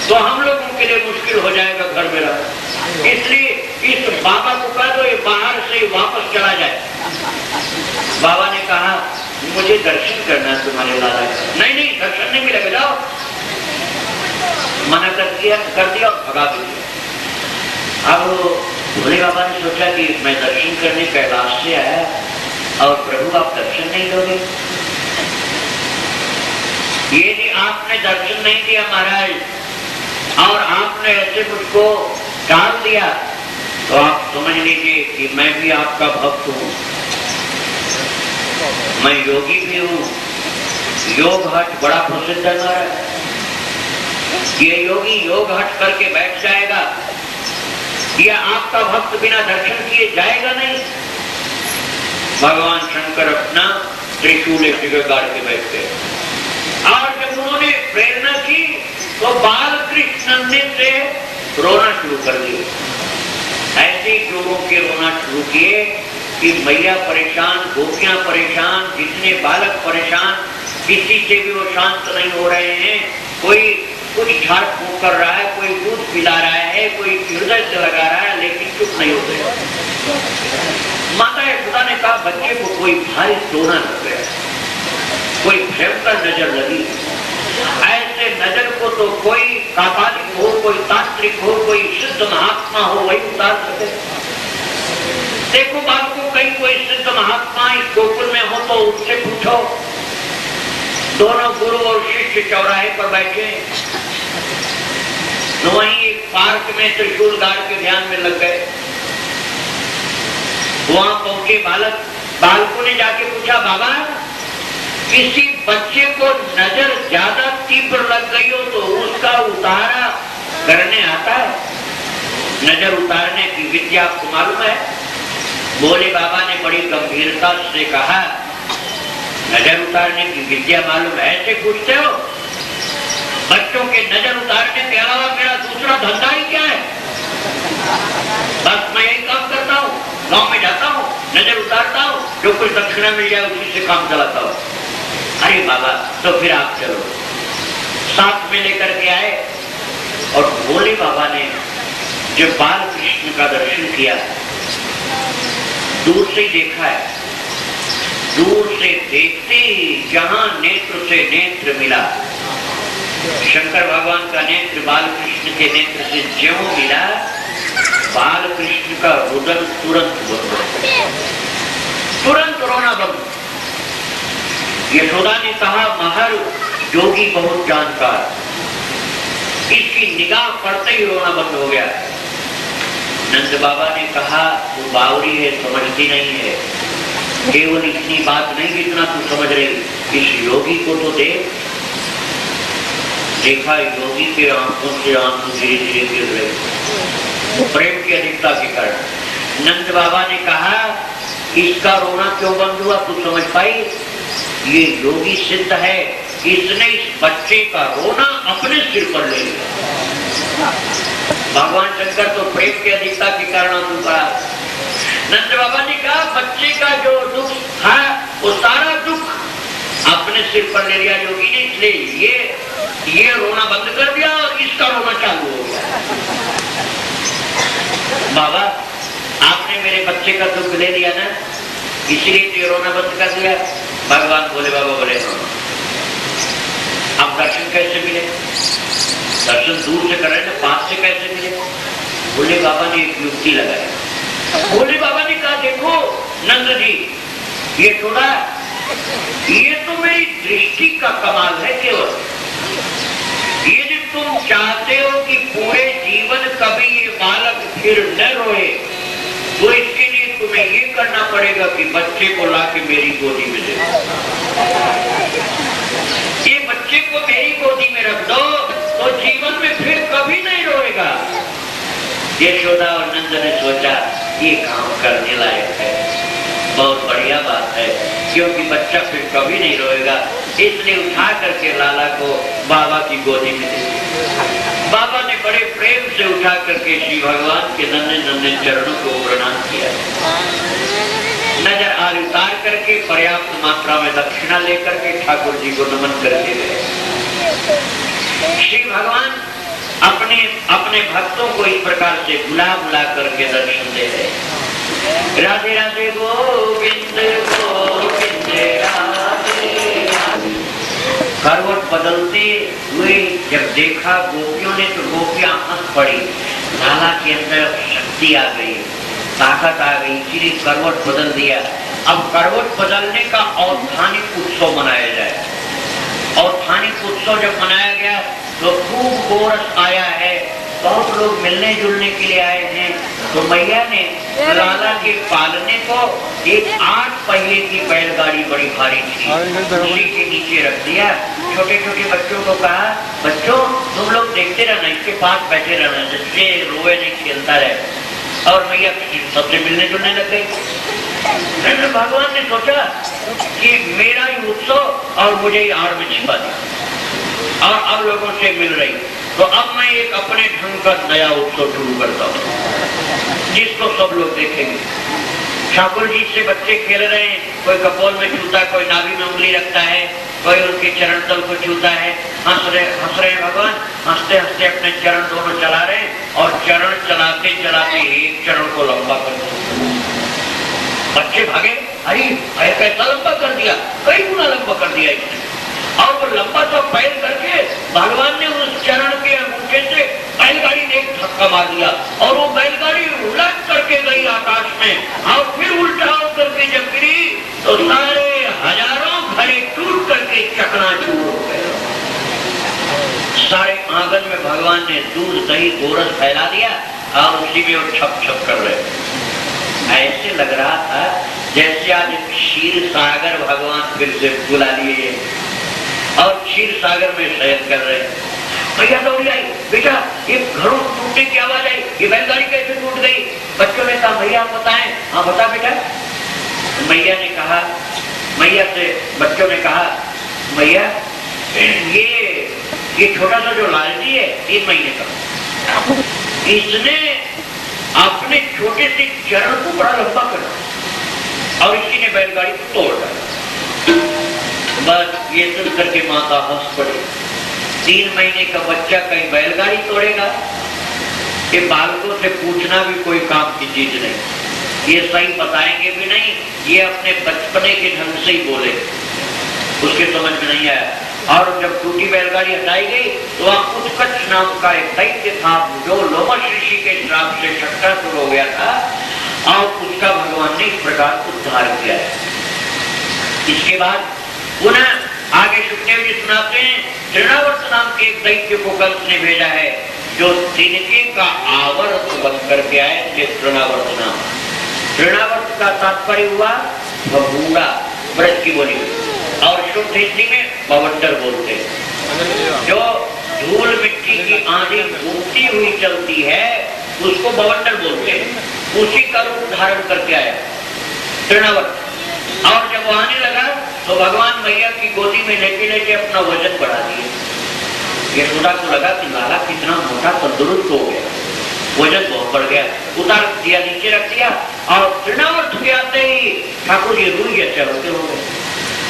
तो हम लोगों के लिए मुश्किल हो जाएगा घर में रहना। इसलिए इस बाबा को कह दो ये बाहर से वापस चला जाए। बाबा ने कहा मुझे दर्शन करना है तुम्हारे लाला का। नहीं नहीं दर्शन नहीं मिलेगा, जाओ। मना कर दिया और भगा दिया। अब भोले बाबा ने सोचा कि मैं दर्शन करने कैलाश से आया और प्रभु आप दर्शन नहीं दोगे। यदि आपने दर्शन नहीं दिया महाराज और आपने ऐसे मुझको टाल दिया तो आप समझ लीजिए कि मैं भी आपका भक्त हूँ, मैं योगी भी हूँ। योग हट बड़ा प्रसिद्ध है। ये योगी योग हट करके बैठ जाएगा, ये आपका भक्त बिना दर्शन किए जाएगा नहीं। भगवान शंकर अपना त्रिशूल एक जगह गाड़ के बैठ गए और जब उन्होंने प्रेरणा की तो बाल कृष्ण ने से रोना शुरू कर दिया। ऐसे जोरों के रोना शुरू किए कि मैया परेशान, गोपियां परेशान, जितने बालक परेशान, किसी से भी वो शांत नहीं हो रहे हैं। कोई कुछ झाड़ फूक कर रहा है, कोई दूध पिला रहा है, कोई हृदय से लगा रहा है, लेकिन चुप नहीं होते। माता यशोदा ने कहा बच्चे को कोई भारी सोना लग गया, कोई भयंकर नजर लगी। ऐसे नजर को तो कोई कापालिक हो, कोई तांत्रिक हो, कोई सिद्ध महात्मा हो वही उतार सके। देखो बालकों, कहीं कोई सिद्ध महात्मा इस गोकुल में हो तो उससे पूछो। दोनों गुरु और शिष्य चौराहे पर बैठे, वहीं एक पार्क में त्रिशूल गाड़ के ध्यान में लग गए। वहां पहुंचे बालकों ने जाके पूछा, बाबा किसी बच्चे को नजर ज्यादा तीव्र लग गई हो तो उसका उतारा करने आता है? नजर उतारने की विद्या आपको मालूम है? बोले बाबा ने बड़ी गंभीरता से कहा, नजर उतारने की विद्या मालूम है? ऐसे पूछते हो? बच्चों के नजर उतारने के अलावा मेरा दूसरा धंधा ही क्या है? बस मैं यही काम करता हूँ, गांव में जाता हूँ, नजर उतारता हूँ, जो कुछ दक्षिणा मिल जाए उसी से काम चलाता हूँ। अरे बाबा, तो फिर आप चलो। साथ में लेकर के आए और भोले बाबा ने जब बाल कृष्ण का दर्शन किया, दूर से ही देखा है, दूर से देखते जहां नेत्र से नेत्र मिला, शंकर भगवान का नेत्र बाल कृष्ण के नेत्र से ज्यों मिला, बाल कृष्ण का रुदन तुरंत बंद, तुरंत रोना बंद। यशोदा ने कहा महर जोगी बहुत जानकार, इसकी निगाह पड़ते ही रोना बंद हो गया। नंद बाबा ने कहा तू बावरी है, समझती नहीं है, केवल इतनी बात नहीं जितना तू समझ रही, इस योगी को तो देख। देखा योगी के आंखों से आंसू धीरे धीरे गिर रहे, प्रेम की अधिकता के कारण। नंद बाबा ने कहा इसका रोना क्यों बंद हुआ, तू समझ पाई? ये योगी सिद्ध है, इसने इस बच्चे का रोना अपने सिर पर ले लिया। भगवान शंकर तो प्रेम की अधिकता के कारण आंसू पड़ा। नंद बाबा ने कहा बच्चे का जो दुख था वो सारा दुख अपने सिर पर ले लिया योगी ने, इसलिए ये रोना बंद कर दिया और इसका रोना चालू हो गया। बाबा आपने मेरे बच्चे का दुख ले लिया ना, इसलिए तो रोना बंद कर दिया। भगवान बोले बाबा बोले अब दर्शन कैसे मिले? दर्शन दूर से कर रहे थे, पास से कैसे मिले? बोले बाबा ने एक युक्ति लगाई। बोले बाबा ने कहा देखो नंद जी, ये थोड़ा ये तो मेरी दृष्टि का कमाल है केवल। ये जो तुम चाहते हो कि पूरे जीवन कभी ये बालक फिर न रोए, तो इसके लिए तुम्हें ये करना पड़ेगा कि बच्चे को लाके मेरी गोदी में दे। ये बच्चे को मेरी गोदी में रख दो तो जीवन में फिर कभी नहीं रोएगा। यशोदा और नंद ने सोचा ये काम करने लायक है, बहुत बढ़िया बात है, क्योंकि बच्चा फिर कभी नहीं रोएगा। इसलिए उठा करके लाला को बाबा की गोदी में दे दिया। बाबा ने बड़े प्रेम से उठा करके श्री भगवान के नन्हे नन्हे चरणों को प्रणाम किया। नजर आर उतार करके पर्याप्त मात्रा में दक्षिणा लेकर के ठाकुर जी को नमन करके गए। श्री भगवान अपने अपने भक्तों को इस प्रकार से बुला बुला करके दर्शन दे रहे। राधे राधे गोविंद गोविंद राधे। करवट बदलते हुए जब देखा गोपियों ने तो गोपियां हंस पड़ी। लाला के अंदर शक्ति आ गई, ताकत आ गई, इसीलिए करवट बदल दिया। अब करवट बदलने का औत्थानिक उत्सव मनाया जाए। औत्थानिक उत्सव जब मनाया गया तो खूब कोरस आया है, बहुत लोग मिलने जुलने के लिए आए हैं। तो मैया ने लाला के पालने को एक 8 पहिए की बैलगाड़ी बड़ी भारी थी, उसी के नीचे रख दिया। छोटे छोटे बच्चों को कहा, बच्चों तुम लोग देखते रहना, इसके पास बैठे रहना, जिससे रोए नहीं, खेलता रहे। और मैया सबसे मिलने जुलने लग गई। भगवान ने सोचा कि मेरा ही उत्सव और मुझे ही आड़ में छिपा दिया और अब लोगों से मिल रही, तो अब मैं एक अपने ढंग का नया उत्सव शुरू करता हूँ जिसको सब लोग देखेंगे। ठाकुर जी से बच्चे खेल रहे हैं, कोई कपोल में छूता, कोई नाभि में उंगली रखता है, कोई उनके चरण तल को छूता है। हंस रहे हैं भगवान, हंसते हंसते अपने चरण दोनों चला रहे हैं और चरण चलाते चलाते एक चरण को लंबा कर दिया। बच्चे भागे, अरे कैसा लंबा कर दिया, कई गुना लंबा कर दिया इसने। और वो लंबा सा पैर करके भगवान ने उस चरण के अंगूठे से बैलगाड़ी ने एक धक्का मार दिया और वो बैलगाड़ी उलट करके गई आकाश में और फिर उल्टा होकर के जब गिरी तो सारे हजारों घड़े टूट करके चकनाचूर हो गए। सारे आंगन में भगवान ने दूध दही गोरस फैला दिया और उसी में वो छप छप कर रहे। ऐसे लग रहा था जैसे आज क्षीर सागर भगवान फिर से बुला लिए और क्षीर सागर में शयन कर रहे हैं। भैया दौड़ी आई, बेटा ये घड़ों टूटने की आवाज आई, ये बैलगाड़ी कैसे टूट गई? बच्चों ने कहा भैया आप बताएं। हाँ बता बेटा। मैया ने कहा, मैया से बच्चों ने कहा, मैया ये छोटा सा जो लालजी है 3 महीने का, इसने अपने छोटे से चरण को बड़ा लंबा कर और इसी ने बैलगाड़ी को तोड़ डाला। बस ये सुन करके माता हंस पड़ी। 3 महीने का बच्चा कहीं बैलगाड़ी तोड़ेगा? ये बालकों से पूछना भी कोई काम की चीज नहीं, ये सही बताएंगे भी नहीं, ये अपने बचपने के ढंग से ही बोले, उसके समझ में नहीं आया। और जब टूटी बैलगाड़ी हटाई गई तो वहां उत्कच नाम का एक दैत्य था जो लोमश ऋषि के श्राप से शक्तासुर हो गया था और उसका भगवान ने इस प्रकार उद्धार किया है। इसके बाद पुनः आगे सुखदेव जी सुनाते हैं, तृणावर्त नाम के एक दैत्य को कंस ने भेजा है जो तिनके का आवर्त बन करके आए थे। तृणावर्त नाम, तृणावर्त का तात्पर्य हुआ बबूढ़ा, ब्रज की बोली, और शुद्ध हिंदी में बवंडर बोलते हैं। जो धूल मिट्टी की आंधी घूमती हुई चलती है उसको बवंडर बोलते हैं। उसी का रूप धारण करके आया तृणावर्त। और जब वो आने लगा तो भगवान मैया की गोदी में लेके लेके अपना वजन बढ़ा दिया। यशोदा को लगा कि लाला कितना मोटा तंदुरुस्त हो गया, वजन बहुत बढ़ गया, उतार दिया, नीचे रख दिया और तृणावर्त के आते ही ठाकुर जी रूह गया, चलते हो गए।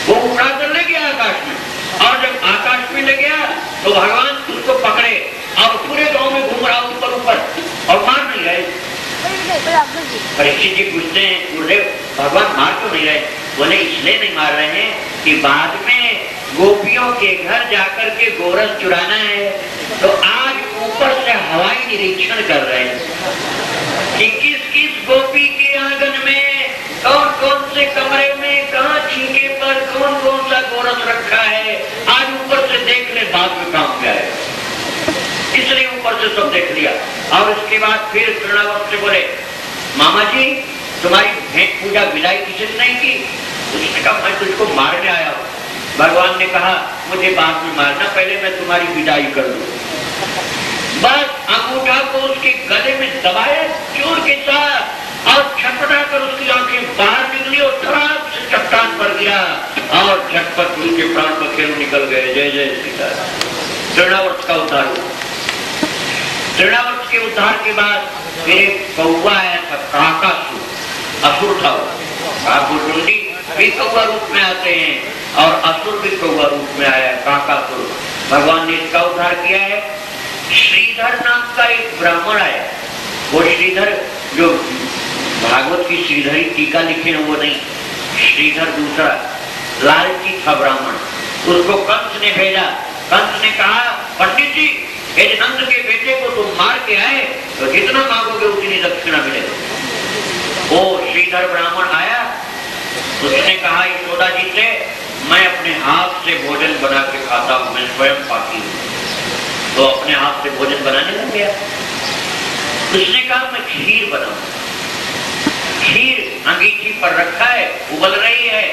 वो उड़ा कर ले गया आकाश में और जब आकाश में ले गया तो भगवान उसको पकड़े और पूरे गांव में घूम रहा ऊपर ऊपर और मार नहीं रहे। परीक्षित जी पूछते हैं, गुरुदेव भगवान मार क्यों नहीं रहे? बोले इसलिए नहीं मार रहे हैं कि बाद में गोपियों के घर जाकर के गोरस चुराना है, तो आज ऊपर से हवाई निरीक्षण कर रहे हैं कि किस किस गोपी के आंगन में कौन कौन से कमरे में कहाँ छींके पर कौन कौन सा गोरस रखा है। आज ऊपर से देख ले, बाद में काम में आएगा, इसलिए ऊपर से सब देख लिया। और उसके बाद फिर तृणावर्त से बोले, मामा जी तुम्हारी भेंट पूजा विदाई किसी नहीं की? उसने कहा मैं तुझको मारने आया हूँ। भगवान ने कहा मुझे बाद में मारना, पहले मैं तुम्हारी विदाई कर दूं। बस अंगूठा को उसके गले में दबाया जोर के साथ और छटपटा कर उसकी आंखें बाहर निकली और धड़ाम से चट्टान पर गिरा और झटपट उसके प्राण पखेरु निकल गए। जय जय सीताराम। तृणावर्त का उद्धार हुआ। तृणावर्त के उद्धार के बाद फिर एक कौवा आया था, काकासुर, असुर था। काकुटुंडी भी कौवा रूप में आते हैं और असुर भी कौवा रूप में आया, काकासुर। भगवान ने इसका उद्धार किया है। श्रीधर नाम का एक ब्राह्मण आया। वो श्रीधर जो भागवत की श्रीधरी टीका लिखे वो नहीं, श्रीधर दूसरा लालची था ब्राह्मण। उसको कंस ने भेजा। कंस ने कहा पंडित जी यदि नंद के बेटे को तुम मार के आए तो जितना मांगोगे उतनी दक्षिणा मिलेगी। वो श्रीधर ब्राह्मण आया, उसने कहा यशोदा जी से मैं अपने हाथ से भोजन बना के खाता हूँ, मैं स्वयं पाती हूँ। तो अपने हाथ से भोजन बनाने लग गया। उसने कहा मैं खीर बनाऊं। खीर अंगीठी पर रखा है, उबल रही है,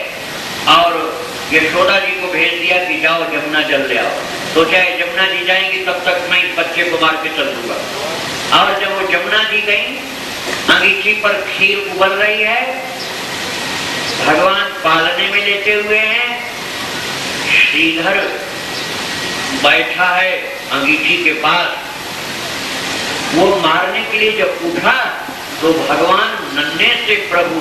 और यशोदा जी को भेज दिया कि जाओ जमुना जल ले आओ। तो चाहे जमुना जी जाएंगी तब तक मैं इस बच्चे को मार के चल दूंगा। और जब वो जमुना जी गई, अंगीठी पर खीर उबल रही है, भगवान पालने में लेटे हुए हैं, श्रीधर बैठा है अंगीठी के पास। वो मारने के लिए जब उठा तो भगवान नन्हे से प्रभु,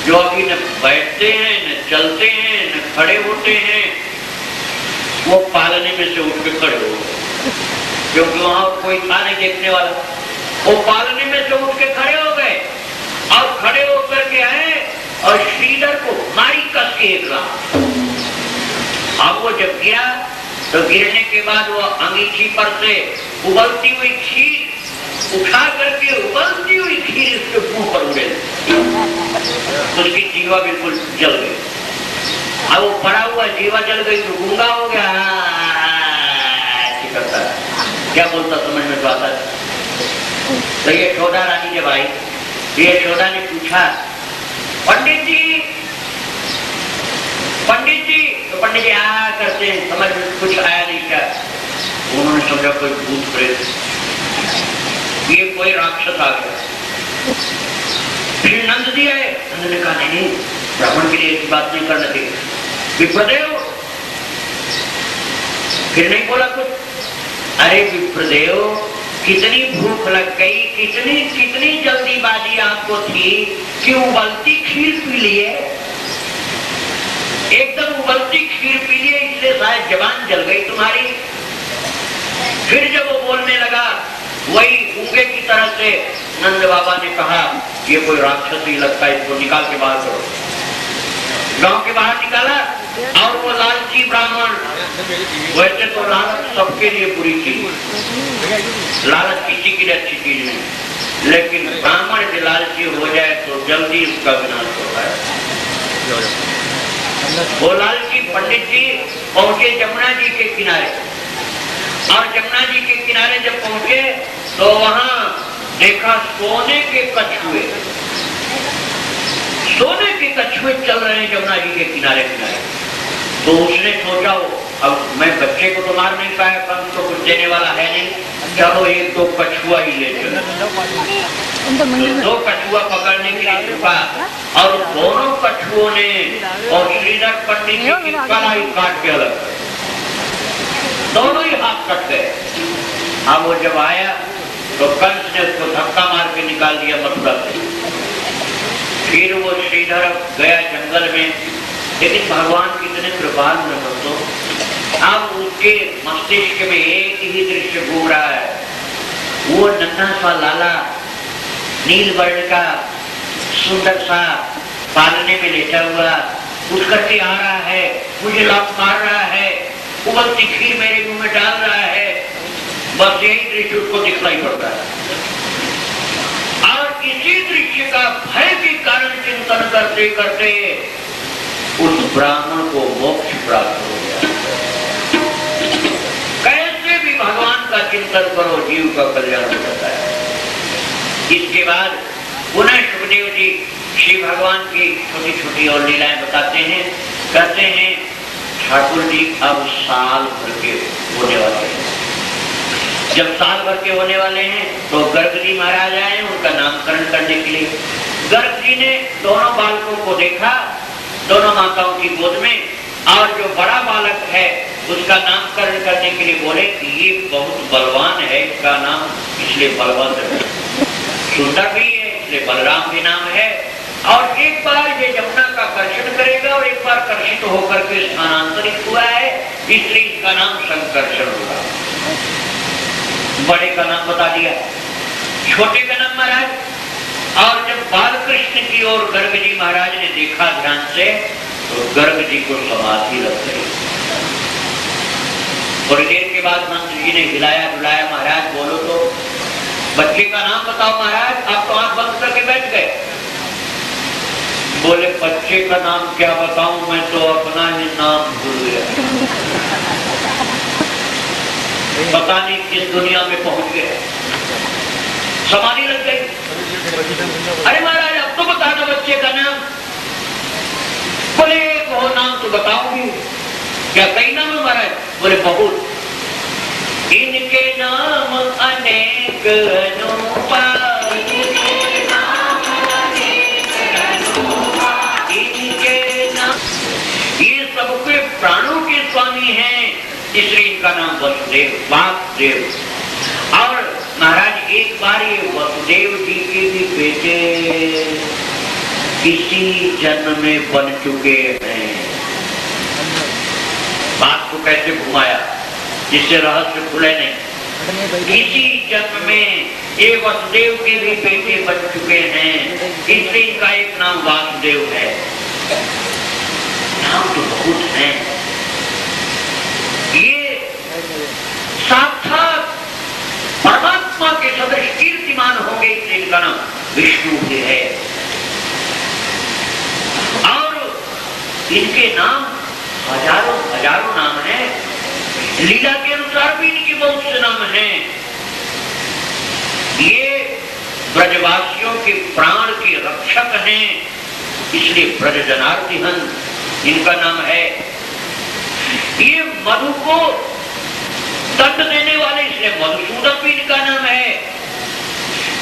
जो अभी न बैठते हैं, न चलते हैं, न खड़े होते हैं, वो पालने में से उठ के खड़े हो गए, क्योंकि वहां कोई था नहीं देखने वाला। वो पालने में से उठ के खड़े हो गए और खड़े होकर के आए और श्रीधर को मारी कस के एक लात। अब वो जब गिरा तो गिरने के बाद वो अंगीठी पर से उबलती हुई खीर उठा करके उबलती हुई खीर उसके मुंह पर उड़े, उसकी जीवा बिल्कुल जल गई। अब वो पड़ा हुआ जीवा जल गई तो गूंगा हो गया, करता क्या बोलता समझ में तो आता। तो ये यशोदा रानी जब आई, ये यशोदा ने पूछा पंडित जी, पंडित जी। तो पंडित जी आ करते हैं, समझ में कुछ आया नहीं क्या। उन्होंने समझा कोई भूत प्रेत, ये कोई राक्षस आ गया। फिर नंद जी आए, नंद ने कहा नहीं, ब्राह्मण के लिए ऐसी बात नहीं करना चाहिए। विप्रदेव फिर नहीं बोला कुछ। अरे विप्रदेव, कितनी भूख लग गई, कितनी कितनी जल्दीबाजी आपको थी कि उबलती खीर पी लिए, एकदम उबलती खीर पी लिए, इसलिए शायद जबान जल गई तुम्हारी। फिर जब वो बोलने लगा, वही गूंगे की तरह से नंद बाबा ने कहा ये कोई राक्षस ही लगता है, इसको निकाल के बाहर करो। गांव के बाहर निकाला और वो लालची ब्राह्मण, वैसे तो लालच सबके लिए बुरी चीज, लालच किसी के लिए अच्छी चीज नहीं, लेकिन ब्राह्मण के लालची हो जाए तो जल्दी उसका विनाश होता है। वो लालची पंडित जी पहुंचे जमुना जी के किनारे, और जमुना जी के किनारे जब पहुंचे तो वहां देखा सोने के कछुए, सोने के कछुए चल रहे हैं जमुना जी के किनारे किनारे। तो उसने सोचा अब मैं बच्चे को तो मार नहीं पाया, कंस तो कुछ देने वाला है नहीं, चलो एक दो कछुआ ही ले चलो। तो दो कछुआ पकड़ने के लिए रुका और दोनों कछुओं ने और श्रीधर पंडित जी की कलाई काट के अलग, दोनों ही हाथ कट गए। अब वो जब आया तो कंस ने उसको धक्का मार के निकाल दिया मथुरा से। फिर वो श्रीधर गया जंगल में, लेकिन भगवान कितने कृपालु हैं दोस्तों। अब उसके मस्तिष्क में एक ही दृश्य घूम रहा है, वो नन्हा सा लाला नील वर्ण का सुंदर सा पालने में लेटा हुआ उठ करके आ रहा है, मुझे लात मार रहा है, उबलती खीर मेरे मुंह में डाल रहा है। बस यही दृश्य उसको दिखलाई पड़ता है, और इसी दृश्य का भय के कारण चिंतन करते करते उस ब्राह्मण को मोक्ष प्राप्त हो गया। कैसे भी भगवान का चिंतन करो, जीव का कल्याण हो जाता है। इसके बाद पुनः सुखदेव जी श्री भगवान की छोटी छोटी और लीलाएं बताते हैं, कहते हैं ठाकुर जी अब साल भर के होने वाले हैं। जब साल भर के होने वाले हैं तो गर्ग जी महाराज आए उनका नामकरण करने के लिए। गर्ग जी ने दोनों बालकों को देखा, दोनों माताओं की गोद में, और जो बड़ा बालक है उसका नामकरण करने के लिए बोले कि ये बहुत बलवान है, इसका नाम इसलिए बलवंत है, सुंदर भी है इसलिए बलराम भी नाम है, और एक बार ये यमुना का कर्षण करेगा और एक बार कर्षित होकर के स्थानांतरित हुआ है, इसलिए इसका नाम संकर्षण होगा। बड़े का नाम बता दिया, छोटे का नाम महाराज। और जब बालकृष्ण की ओर गर्ग जी महाराज ने देखा ध्यान से तो गर्ग जी को समाधि लग गई। थोड़ी देर के बाद मंत्री जी ने हिलाया डुलाया, महाराज बोलो तो बच्चे का नाम बताओ महाराज। आप तो आंख बंद करके बैठ गए। बोले बच्चे का नाम क्या बताऊं, मैं तो अपना ही नाम भूल गया, पता नहीं किस दुनिया में पहुंच गया। समाधि लग गई। अरे महाराज अब तो बता दो बच्चे का नाम। बोले एक हो नाम तो बताओगी। क्या कई नाम है महाराज? बोले बहुत। इनके नाम अनेक अनूपा, इनके नाम ये सबके प्राणों के स्वामी हैं, इसलिए इनका नाम वसुदेव वासुदेव। और महाराज एक बार ये वसुदेव जी के भी बेटे इसी जन्म में बन चुके हैं। बात को कैसे घुमाया जिससे रहस्य खुले नहीं। इसी जन्म में ये वसुदेव के भी बेटे बन चुके हैं, इसलिए इनका एक नाम वासुदेव है। नाम तो बहुत हैं। ये साक्षात परमात्मा के सदृश कीर्तिमान होंगे, इसलिए इनका नाम विष्णु भी है। और इनके नाम हजारों हजारों नाम हैं। लीला के अनुसार भी इनके बहुत से नाम हैं। ये ब्रजवासियों के प्राण के रक्षक हैं, इसलिए ब्रज जनार्दन इनका नाम है। ये मधु को दंड देने वाले, इसलिए मधुसूदन भी इनका नाम है।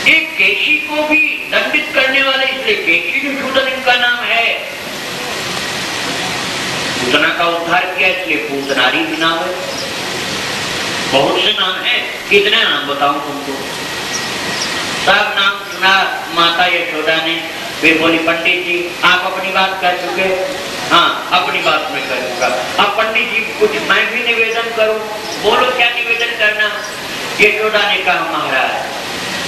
एक केशी को भी दंडित करने वाले, इसलिए केशीसूदन इनका नाम है। पूतना का उद्धार किया, इसलिए पूतनारी भी नाम है। बहुत से नाम हैं। कितने नाम बताऊं तुमको? सब नाम सुना माता यशोदा ने। वे बोली पंडित जी आप अपनी बात कर चुके। हाँ अपनी बात में कर चुका। अब पंडित जी कुछ मैं भी निवेदन करूं। बोलो क्या निवेदन करना? यशोदा ने कहा महाराज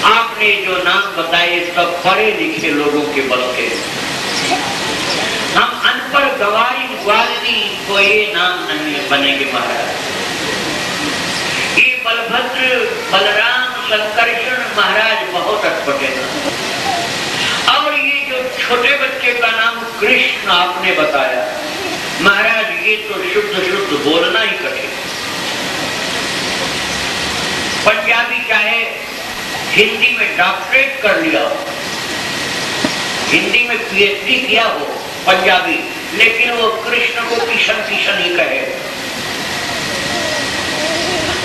आपने जो नाम बताए सब पढ़े लिखे लोगों के बल के। हम अनपढ़ गवारी ग्वालिनी को ये नाम नहीं बनेंगे महाराज। ये बलभद्र बलराम संकर्षण महाराज बहुत अटपटे हैं। और ये जो छोटे बच्चे का नाम कृष्ण आपने बताया महाराज, ये तो शुद्ध शुद्ध बोलना ही कठिन। पंजाबी चाहे हिंदी में डॉक्टरेट कर लिया हो, हिंदी में पीएचडी किया हो पंजाबी, लेकिन वो कृष्ण को किशन किशन ही कहे।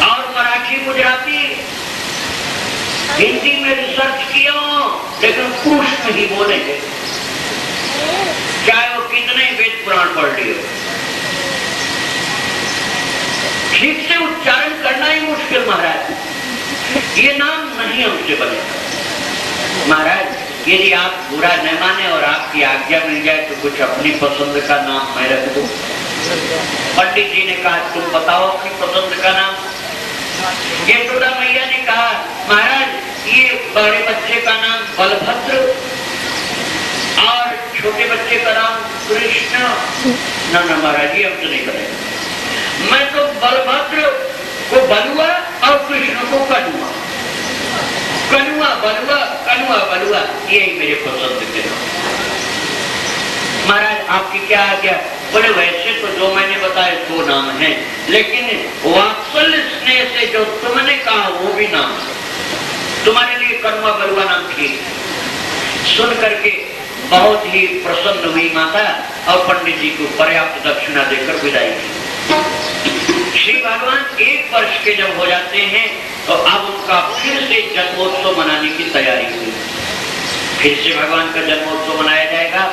और मराठी गुजराती हिंदी में रिसर्च किया हो, लेकिन कृष्ण ही बोलेंगे, चाहे वो कितने वेद पुराण पढ़ लिए। ठीक से उच्चारण करना ही मुश्किल महाराज। ये नाम नहीं हमसे बनेगा महाराज। यदि आप बुरा न माने और आपकी आज्ञा मिल जाए तो कुछ अपनी पसंद का नाम मैं रख दूं। पंडित जी ने कहा तुम बताओ अपनी पसंद का नाम। यशोदा मैया ने कहा महाराज ये बड़े बच्चे का नाम बलभद्र और छोटे बच्चे का नाम कृष्ण। ना ना महाराज ये हमसे नहीं करेगा। मैं तो बलभद्र को बलुआ और कृष्ण को कनुआ, कनुआ बलुआ कनुआ बलुआ, यही मेरे पसंद के नाम। महाराज आपकी क्या आज्ञा? बोले वैसे तो जो मैंने बताया दो नाम हैं, लेकिन वात्सल्य स्नेह से जो तुमने कहा वो भी नाम है। तुम्हारे लिए कनुआ बलुआ नाम ठीक है। सुन करके बहुत ही प्रसन्न हुई माता और पंडित जी को पर्याप्त दक्षिणा देकर विदाई की। श्री भगवान 1 वर्ष के जब हो जाते हैं तो अब उनका फिर से जन्मोत्सव मनाने की तैयारी हुई। फिर से भगवान का जन्मोत्सव मनाया जाएगा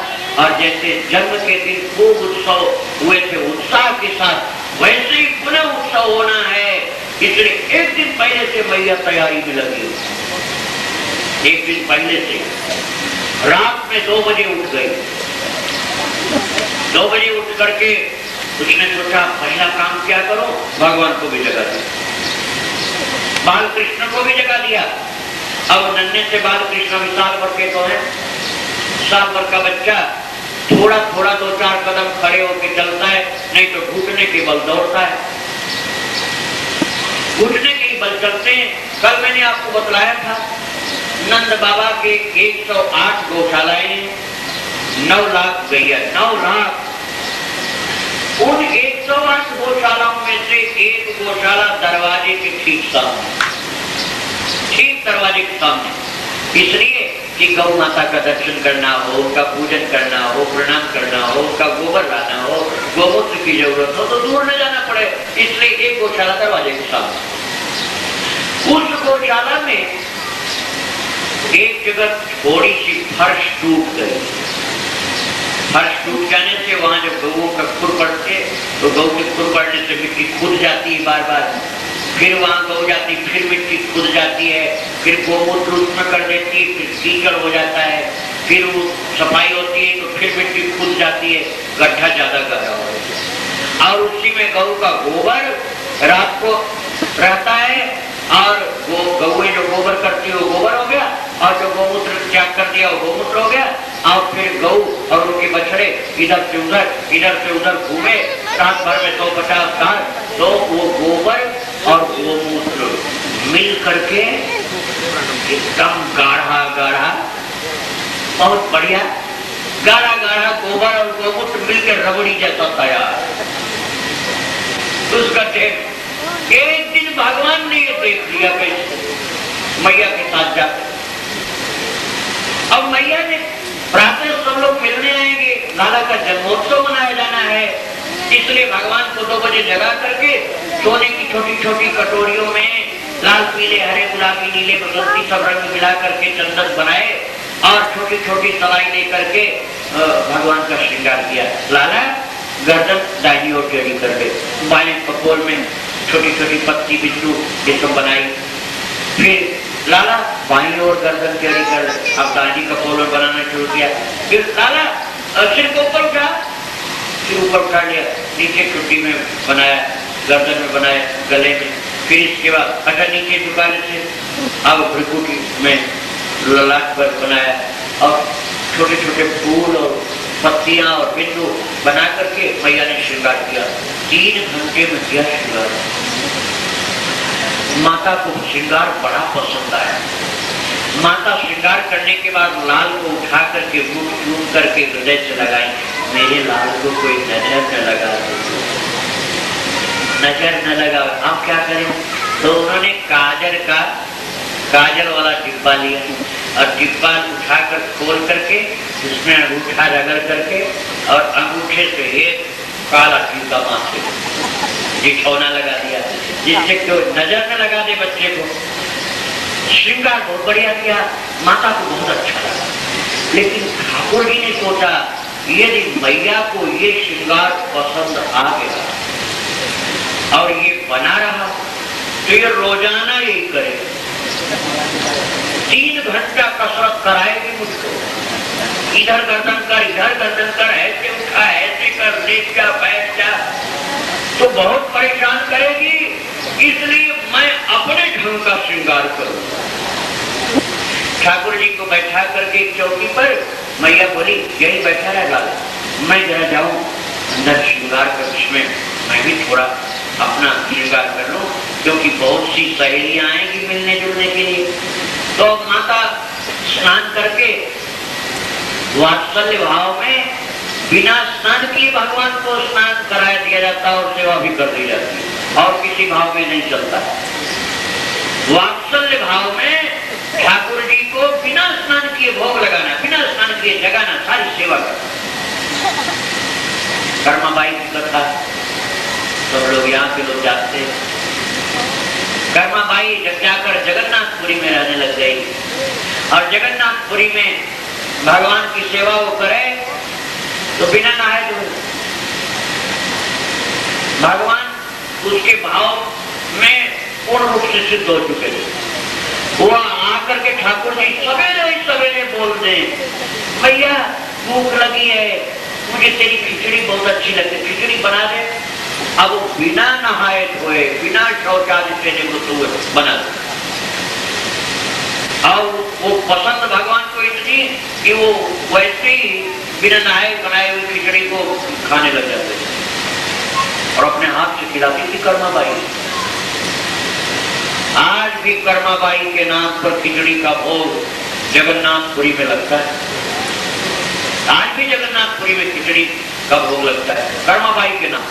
और जैसे जन्म के दिन खूब उत्सव हुए थे उत्साह के साथ, वैसे ही पुनः उत्सव होना है। इसलिए एक दिन पहले से मैया तैयारी में लगी। एक दिन पहले से रात में 2 बजे उठ गई। 2 बजे उठ करके उसने सोचा पहला काम क्या करो, भगवान को भी जगा दिया, बाल कृष्ण को भी जगा दिया। अब नन्हे से बाल कृष्ण भी साल भर के तो है, साल भर का बच्चा थोड़ा थोड़ा 2-4 कदम खड़े होकर चलता है, नहीं तो घुटने के बल दौड़ता है। घुटने के ही बल चलते हैं। कल मैंने आपको बतलाया था नंद बाबा के 108 गौशालाएं, 9 लाख गैया, 9 लाख। उन 108 गौशालाओं में से एक गौशाला दरवाजे के ठीक सामने, ठीक दरवाजे के सामने, इसलिए कि गौ माता का दर्शन करना हो, उनका पूजन करना हो, प्रणाम करना हो, उनका गोबर लाना हो, गोमूत्र की जरूरत हो तो दूर न जाना पड़े, इसलिए एक गौशाला दरवाजे के सामने। उस गौशाला में एक जगह थोड़ी सी फर्श टूट गई। फर्श टूट जाने से वहां जब गऊ का खुर पड़ते तो गऊ के खुर पड़ने से मिट्टी खुद जाती है बार बार, फिर वहां गौ जाती, फिर मिट्टी खुद जाती है, फिर गोमूत्र उसमें कर देती है, फिर कीचड़ हो जाता है, फिर वो सफाई होती है तो फिर मिट्टी खुद जाती है, गड्ढा ज्यादा गहरा हो जाता है। और उसी में गऊ का गोबर रात को रहता है, और वो गौएं जो गोबर करती है वो गोबर हो गया, और जो गोमूत्र त्याग कर दिया वो गोमूत्र हो गया, और फिर गऊ और उनके बछड़े इधर से उधर घूमे रात भर में 150 साल, तो वो गोबर और गोमूत्र मिल करके एकदम गाढ़ा गाढ़ा, बहुत बढ़िया गाढ़ा गाढ़ा गोबर और गोमूत्र मिलकर रबड़ी जैसा तैयार। उसका एक दिन भगवान ने ये देख लिया कैसे मैया के साथ जाकर। अब मैया ने प्रातः सब लोग मिलने आएंगे, लाला का जन्मोत्सव मनाया जाना है, इसलिए भगवान को 2 बजे जगा करके सोने की छोटी छोटी कटोरियों में लाल पीले हरे गुलाबी नीले बसंती सब रंग मिला करके चंदन बनाए और छोटी छोटी सलाई लेकर के भगवान का श्रृंगार किया। लाला गर्दन दाहिनी ओर टेढ़ी कर दे, बाएं कपोल में छोटी छोटी पत्ती बिच्छू ये सब बनाई, फिर लाला बाईं ओर गर्दन टेढ़ी कर दे, अब दाहिनी कपोल में बनाना शुरू किया, फिर लाला सिर को ऊपर उठा, फिर ऊपर उठा लिया, नीचे चुट्टी में बनाया, गर्दन में बनाया, गले में, फिर इसके बाद अच्छा नीचे झुकाने से अब भ्रिकुटी में ललाट पर बनाया, और छोटे छोटे फूल और पत्तियां और बिंदु बना करके मैया ने श्रृंगार किया। 3 घंटे में किया श्रृंगार। माता को श्रृंगार बड़ा पसंद आया। माता श्रृंगार करने के बाद लाल को उठा करके मुख चूम करके हृदय से लगाई, मेरे लाल को कोई नजर न लगा, नजर न लगा। अब क्या करें? तो उन्होंने काजल वाला डिब्बा लिया और डिब्बा उठाकर खोल करके उसमें अंगूठा रगड़ करके और अंगूठे से एक काला टीका माथे जिठौना लगा दिया, जिससे कोई नजर न लगा दे बच्चे को। श्रृंगार बहुत बढ़िया किया, माता को बहुत अच्छा लगा। लेकिन ठाकुर जी ने सोचा यदि मैया को ये श्रृंगार पसंद आ गया और ये बना रहा तो ये रोजाना यही करे, 3 घंटा कसरत कराएगी मुझको, इधर गर्दन कर, ऐसे उठा, ऐसे कर, लेट जा, बैठ जा, तो बहुत परेशान करेगी, इसलिए मैं अपने ढंग का श्रृंगार करूं। ठाकुर जी को बैठा करके एक चौकी पर मैया बोली यही बैठा रहा लाला, मैं जरा जाऊं अंदर श्रृंगार कक्ष में, मैं भी थोड़ा अपना श्रृंगार कर लूं, क्योंकि बहुत सी सहेलियां आएंगी मिलने जुलने के लिए। तो माता स्नान करके वात्सल्य भाव में बिना स्नान किए भगवान को स्नान कराया दिया जाता और सेवा भी कर दी जाती है, और किसी भाव में नहीं चलता। वात्सल्य भाव में ठाकुर जी को बिना स्नान किए भोग लगाना, बिना स्नान किए जगाना, सारी सेवा करना। कर्माबाई की कथा सब लोग यहाँ के लोग जानते हैं। कर्माबाई जब जाकर जगन्नाथपुरी में रहने लग गई और जगन्नाथपुरी में भगवान की सेवा वो करे तो बिना नहाए धोए भगवान उसके भाव में पूर्ण रूप से सिद्ध हो चुके थे। वो आकर के ठाकुर जी सवेरे बोल दे, भैया भूख लगी है, मुझे तेरी खिचड़ी बहुत अच्छी लगती, खिचड़ी बना दे। अब वो बिना नहाए धोए, बिना शौचालय से निवृत्त हुए बना दे। और वो पसंद भगवान को इतनी कि वो वैसे ही बिना नहाए बनाए हुई खिचड़ी को खाने लग जाते और अपने हाथ से खिलाती थी कर्माबाई। आज भी कर्माबाई के नाम पर खिचड़ी का भोग जगन्नाथपुरी में लगता है। आज भी जगन्नाथपुरी में खिचड़ी का भोग लगता है कर्माबाई के नाम।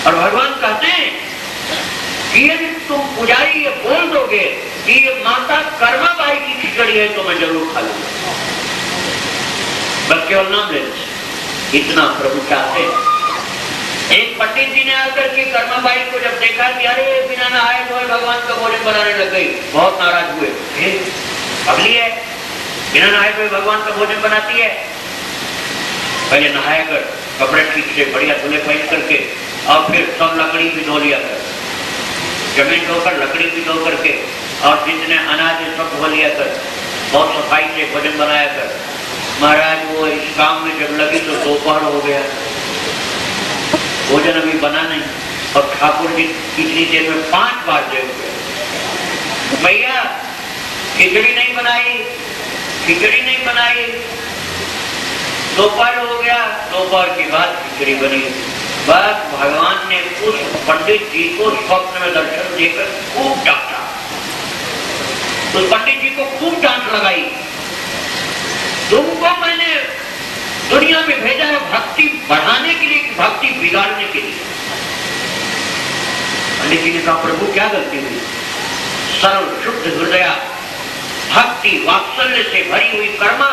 और भगवान कहते हैं कि यदि तुम पुजारी ये बोल दोगे कि ये माता कर्माबाई की खिचड़ी है तो मैं जरूर खा लूंगा, बस केवल नाम लेने से। इतना प्रभु चाहते हैं। एक पंडित जी ने आकर के कर्माबाई को जब देखा कि अरे बिना नहाए धोए भगवान का भोजन बनाने लग गई, बहुत नाराज हुए। अगली है, बिना नहाए धोए भगवान का भोजन बनाती है। पहले नहाया कर, कपड़े ठीक से बढ़िया धुले पहन करके, और फिर सब लकड़ी भी धो लिया कर, जमीन धोकर लकड़ी भी धो करके, और जितने अनाज है सब धो लिया कर, बहुत सफाई से भोजन बनाया कर। महाराज वो इस काम में जब लगी तो दोपहर हो गया, भोजन अभी बना नहीं, और ठाकुर जी इतनी देर में 5 बार जग गए। भैया खिचड़ी नहीं बनाई, खिचड़ी नहीं बनाई। दोपहर हो गया, दोपहर के बाद खिचड़ी बनी। बस भगवान ने उस पंडित जी को स्वप्न में दर्शन देकर खूब डांटा। उस पंडित जी को खूब डांट लगाई, तुमको मैंने दुनिया में भेजा है भक्ति बढ़ाने के लिए, भक्ति बिगाड़ने के लिए। पंडित जी ने कहा प्रभु क्या गलती हुई? सरल शुद्ध हृदय भक्ति वात्सल्य से भरी हुई कर्मा,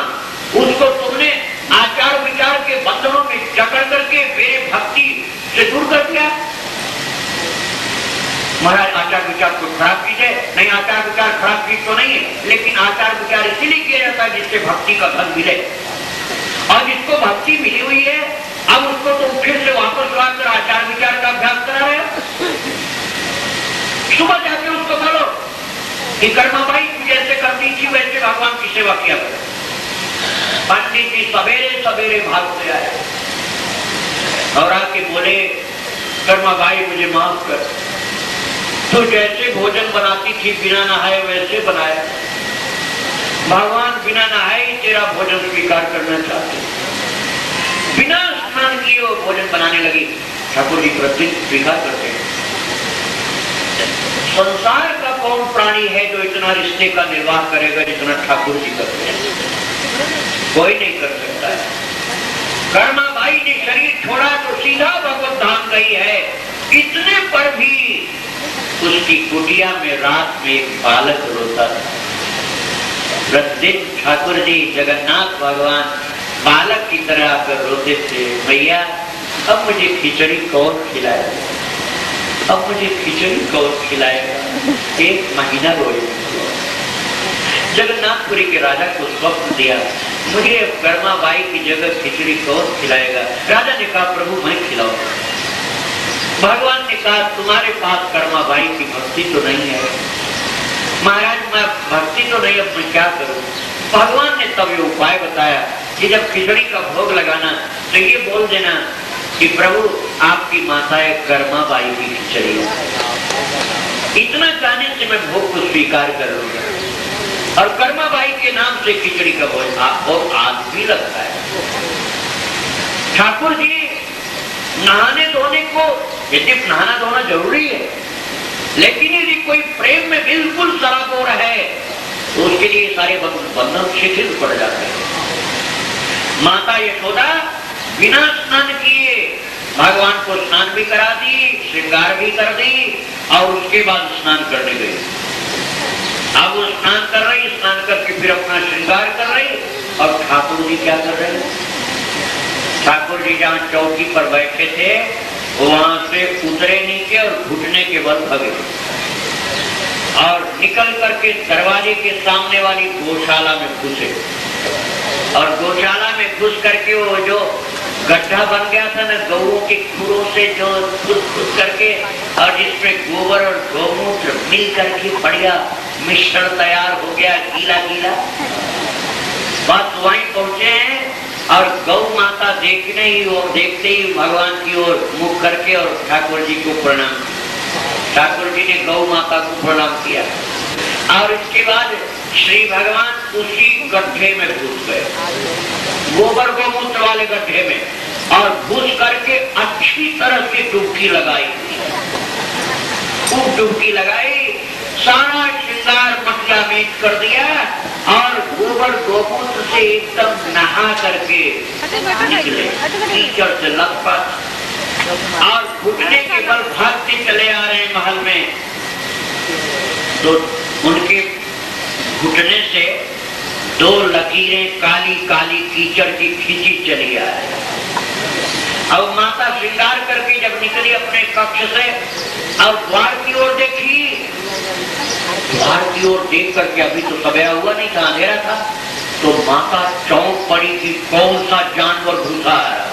उसको तुमने आचार विचार के बंधनों में जकड़ करके मेरे भक्ति से दूर कर दिया। महाराज आचार विचार को खराब कीजिए, नहीं आचार विचार खराब चीज तो नहीं है, लेकिन आचार विचार इसीलिए किया जाता है जिससे भक्ति का धन मिले, और जिसको भक्ति मिली हुई है अब उसको तुम फिर से वापस लाकर आचार विचार का अभ्यास करा रहे हो। सुबह जाके उसको बोलो कि कर्माबाई तू जैसे करती थी वैसे भगवान की सेवा किया करो। पंडित जी सवेरे सवेरे भागते आए और आके बोले कर्माबाई मुझे माफ कर, तो जैसे भोजन बनाती थी बिना नहाए वैसे बनाया। भगवान बिना नहाए तेरा भोजन स्वीकार करना चाहते, बिना स्नान किए वो भोजन बनाने लगी। ठाकुर जी प्रतिदिन स्वीकार करते हैं। संसार का कौन प्राणी है जो इतना रिश्ते का निर्वाह करेगा जितना ठाकुर जी करते हैं? कोई नहीं कर सकता है। कर्माबाई ने शरीर छोड़ा तो सीधा भगवत धाम गई है। इतने पर भी उसकी कुटिया में रात में एक बालक रोता था। प्रतिदिन ठाकुर जी जगन्नाथ भगवान बालक की तरह आकर रोते थे, भैया अब मुझे खिचड़ी कौन खिलाएगा, अब मुझे खिचड़ी कौन खिलाएगा। 1 महीना रोए। जगन्नाथपुरी के राजा को स्वप्न दिया, मुझे कर्माबाई की जगह खिचड़ी कौन खिलाएगा। राजा ने कहा प्रभु मैं खिलाऊंगा। भगवान ने कहा तुम्हारे पास कर्माबाई की भक्ति तो नहीं है। महाराज मैं भक्ति तो नहीं, अब मैं क्या करूं। भगवान ने तब ये उपाय बताया कि जब खिचड़ी का भोग लगाना तो ये बोल देना कि प्रभु आपकी माता है कर्माबाई की खिचड़ी है। इतना कहने से मैं भोग को स्वीकार कर लूंगा, और कर्माबाई के नाम से खिचड़ी का भोग बहुत आदमी लगता है। ठाकुर जी नहाने धोने को, यदि नहाना धोना जरूरी है, लेकिन यदि कोई प्रेम में बिल्कुल सराबोर है तो उसके लिए सारे बंधन शिथिल पड़ जाते हैं। माता यशोदा बिना स्नान किए भगवान को स्नान भी करा दी, श्रृंगार भी कर दी, और उसके बाद स्नान करने गई। अब वो स्नान कर रही, स्नान करके फिर अपना श्रृंगार कर रही, और ठाकुर जी क्या कर रहे हैं? ठाकुर जी जहाँ चौकी पर बैठे थे वहां से उतरे नीचे और घुटने के बल भगे, और निकल करके दरवाजे के सामने वाली गौशाला में घुसे, और गौशाला में घुस करके वो जो गड्ढा बन गया था ना गौओं के खुरों से, जो खुद करके, और जिसमें गोबर और गौमूत्र मिल करके बढ़िया मिश्रण तैयार हो गया, गीला गीला। बस वहीं पहुंचे हैं और गौ माता देखते ही भगवान की ओर मुख करके और ठाकुर जी को प्रणाम। ठाकुर जी ने गौ माता को प्रणाम किया, और इसके बाद श्री भगवान उसी गड्ढे में घुस गए, गोबर गोमूत्र वाले गड्ढे में, और घुस करके अच्छी तरह से डुबकी लगाई, खूब डुबकी लगाई, सारा श्रृंगार मटिया मेट कर दिया, और गोबर गोमूत्र से एकदम नहा करके निकले कीचड़ से लथपथ, और घुटने के बल भागते चले आ रहे हैं महल में। तो उनके घुटने से 2 लकीरें काली काली कीचड़ की खींची चली आ रही। अब माता श्रृंगार करके जब निकली अपने कक्ष से और द्वार की ओर देखी, द्वार की ओर देख करके, अभी तो सबया हुआ नहीं था, अंधेरा था, तो माता चौंक पड़ी कि कौन सा जानवर घुसा आ रहा।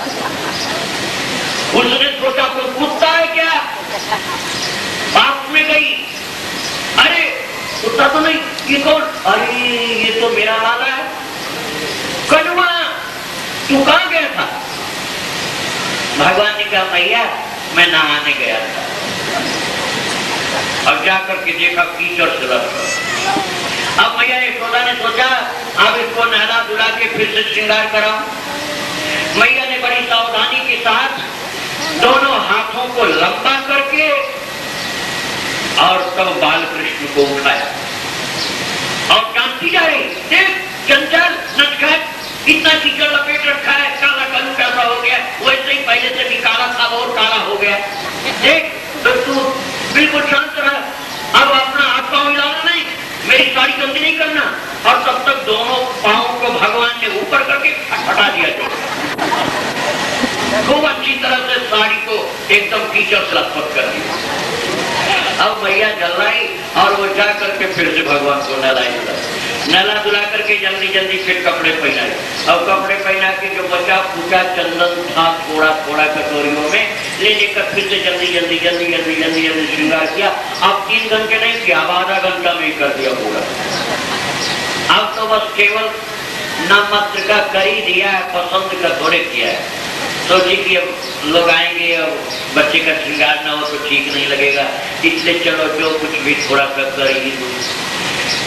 उसने सोचा कोई कुत्ता है क्या, पास में गई, अरे कुत्ता तो नहीं, ये कौन, अरे ये तो मेरा लाला है। कनुआ तू कहां गया था? भगवान ने कहा भैया मैं नहाने गया था। अब जाकर के देखा कीचड़ से लगा। अब मैया यशोदा ने सोचा अब इसको नहला धुला के फिर से श्रृंगार कराऊं। मैया ने बड़ी सावधानी के साथ दोनों हाथों को लंबा करके और तब बाल कृष्ण को उठाया और जानती जा रही, देख चंचल नटखट इतना कीचड़ लपेट रखा है, काला कलू कैसा हो गया, वैसे ही पहले से भी काला था और काला हो गया। देख तो तू बिल्कुल शांत रहा, अब अपना हाथ पांव हिलाना नहीं, मेरी साड़ी गंदी नहीं करना। और तब तक दोनों पांवों को भगवान ने ऊपर करके हटा दिया था, खूब अच्छी तरह से साड़ी को एकदम कीचड़ से लथपथ कर दिया। अब मैया जलाई और वो जा करके फिर से भगवान को नहला धुला करके जल्दी जल्दी फिर कपड़े पहनाए। अब कपड़े पहना के जो बचा पूजा चंदन था थोड़ा थोड़ा कटोरियों में ले लेकर फिर से जल्दी जल्दी जल्दी जल्दी जल्दी जल्दी श्रृंगार किया। अब 3 घंटे नहीं किया, अब आधा घंटा में ही कर दिया पूरा। अब तो बस केवल नाममात्र का कर ही दिया है, पसंद का थोड़े किया है। सोची कि अब लोग आएंगे और बच्चे का श्रृंगार ना हो तो ठीक नहीं लगेगा, इसलिए चलो जो कुछ भी थोड़ा सा कर ही दो।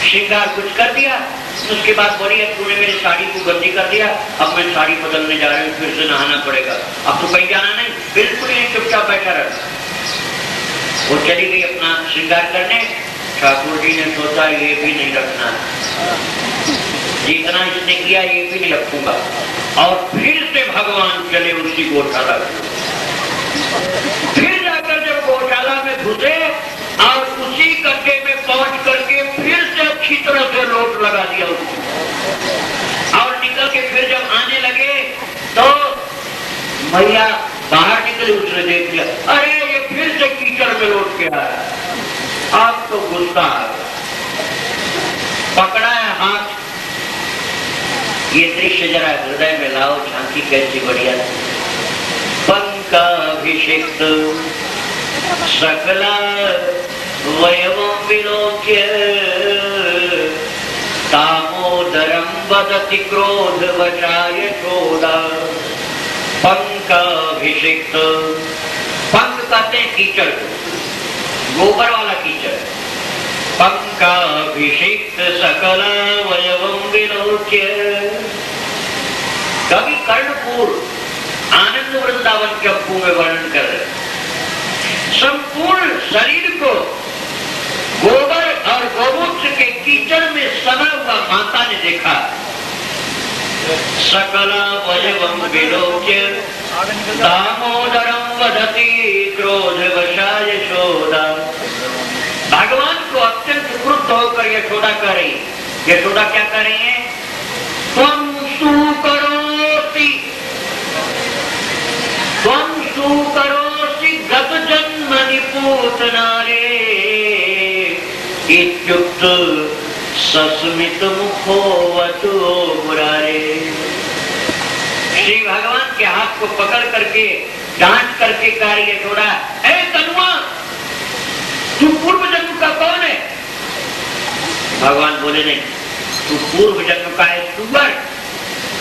श्रृंगार कुछ कर दिया, उसके बाद बोली तूने मेरी साड़ी को गंदी कर दिया, अब मैं साड़ी बदलने जा रही हूँ, फिर से नहाना पड़ेगा, अब तो कहीं जाना नहीं, बिल्कुल ही चुपचाप बैठा रहा। वो चली गई अपना श्रृंगार करने। ठाकुर जी ने सोचा ये भी नहीं रखना, जितना इसने किया ये भी नहीं रखूंगा। और फिर से भगवान चले उसी गौशाला में। फिर जाकर जब गौशाला में घुसे और उसी गड्ढे में पहुंच करके फिर से अच्छी तरह से लोट लगा दिया उसको। और निकल के फिर जब आने लगे तो मैया बाहर निकली, उसने देख लिया, अरे ये फिर से कीचड़ में लौट के आया। अब तो गुस्सा आ गया, पकड़ा है हाथ, ये दृश्य जरा हृदय में लाओ, झांकी कैसी बढ़िया। पंकाभिषिक्त सकला वयवं विलोक्य दामोदरं वदति क्रोधवशाय यशोदा। पंकाभिषिक्त, पंक कहते हैं कीचड़ को, गोबर वाला कीचड़। पंकाभिषिक्त सकला वयवं विलोक्य। कवि कर्णपुर आनंद वृंदावन के अप्पू में वर्णन कर रहे, संपूर्ण शरीर को गोबर और गोमूत्र के कीचड़ में सना हुआ माता ने देखा। सकला वयवं विलोक्य दामोदरं वदति क्रोधवशाय यशोदा। भगवान को अत्यंत क्रुद्ध होकर यशोदा कह रही। यशोदा क्या कह रही है? त्वं सुकरोसि, त्वं सुकरोसि गत जन्मनि पूतनारे इत्युक्त सस्मित मुखो वतु मुरारे। श्री भगवान के हाथ को पकड़ करके डांट करके कह रही है यशोदा, ए कनुआ तू पूर्व जन्म का कौन है? भगवान बोले नहीं, तू पूर्व जन्म का है सुअर।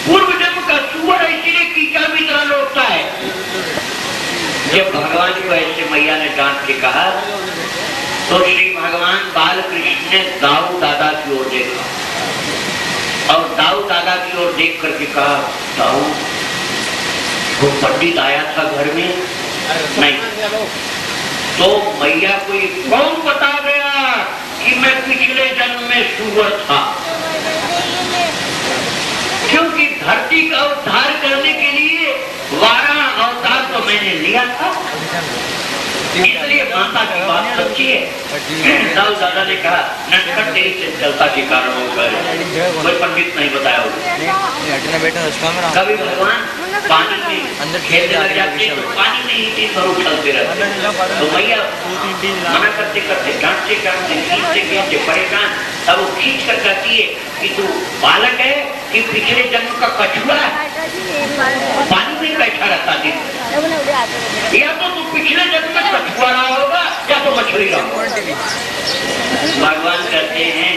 पूर्व जन्म का सुअर इसीलिए कीचड़ भी तरह लौटता है। जब भगवान को ऐसे मैया ने डांट के कहा तो श्री भगवान बाल कृष्ण ने दाऊ दादा की ओर देखा और दाऊ दादा की ओर देख करके कहा, दाऊ वो पंडित आया था घर में? नहीं। तो मैया को ये कौन बता गया कि मैं पिछले जन्म में सुअर था? क्योंकि धरती का उद्धार करने के लिए 12 अवतार तो मैंने लिया था। इसलिए माता की बात सच्ची है। दाऊ दादा ने कहा नटखट तेरी से चलता के कारण होकर कोई पंडित नहीं बताया होगा। कभी भगवान पानी में खेलने लग जाते तो पानी में ही दिन भर उछलते रहते, तो मैया मना करते करते डांटते डांटते खींचते खींचते परेशान, तब वो खींच कर कहती है कि तू बालक है कि पिछले जन्म का कछुआ है, पानी में बैठा रहता दिन, या तो तू पिछले जन्म में कछुआ रहा होगा या तो मछली रहा होगा। भगवान कहते हैं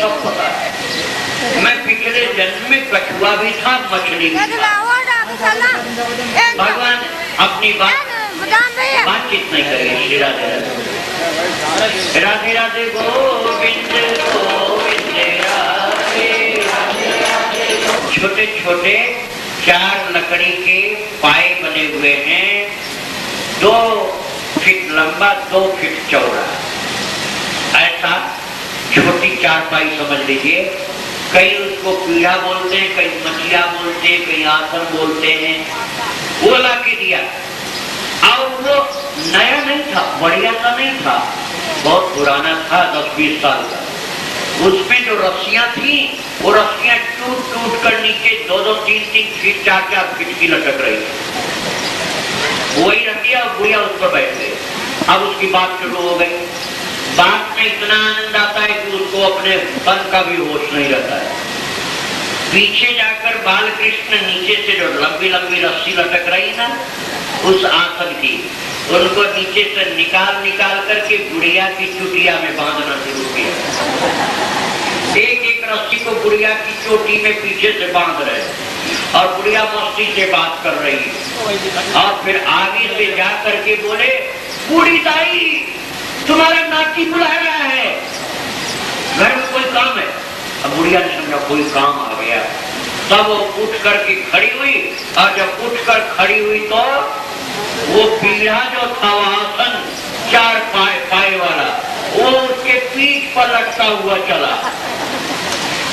सब पता है, मैं पिछले जन्म में कछुआ भी था, मछली भी था। भगवान अपनी बातचीत नहीं करेंगे। श्री राधे राधे राधे राधे गोविंद गोविंद राधे। छोटे छोटे 4 लकड़ी के पाए बने हुए हैं, 2 फीट लंबा 2 फीट चौड़ा, ऐसा छोटी 4 पाई समझ लीजिए। कई उसको पीढ़ा बोलते हैं, कई मचिया बोलते हैं, कई आसन बोलते हैं। वो ला के दिया, और वो नया नहीं था, बढ़िया सा नहीं था, बहुत पुराना था, 10-20 साल का। उसमें जो रस्सियां थी वो रस्सियां टूट टूट कर नीचे 2-2, 3-3 फीट 4-4 फीट की लटक रही थी। वही रखिया बुढ़िया उस पर बैठ गए। अब उसकी बात शुरू हो गई। बात में इतना आनंद आता है कि उसको अपने तन का भी होश नहीं रहता है। पीछे जाकर बाल कृष्ण नीचे से जो लंबी लंबी रस्सी लटक रही ना, उस आसन की, उनको नीचे से निकाल निकाल करके गुड़िया की चुटिया में बांधना शुरू किया। एक एक रस्सी को गुड़िया की चोटी में पीछे से बांध रहे, और गुड़िया मस्ती से बात कर रही है। और फिर आगे से जा करके बोले, बूढ़ी दाई तुम्हारा नाती बुला रहा है, घर में कोई काम है। अब बुढ़िया ने समझा कोई काम आ गया, तब वो उठ करके खड़ी हुई, और जब उठकर खड़ी हुई तो वो पीढ़ा जो था आसन 4 पाए वाला, वो उसके पीठ पर लटका हुआ चला।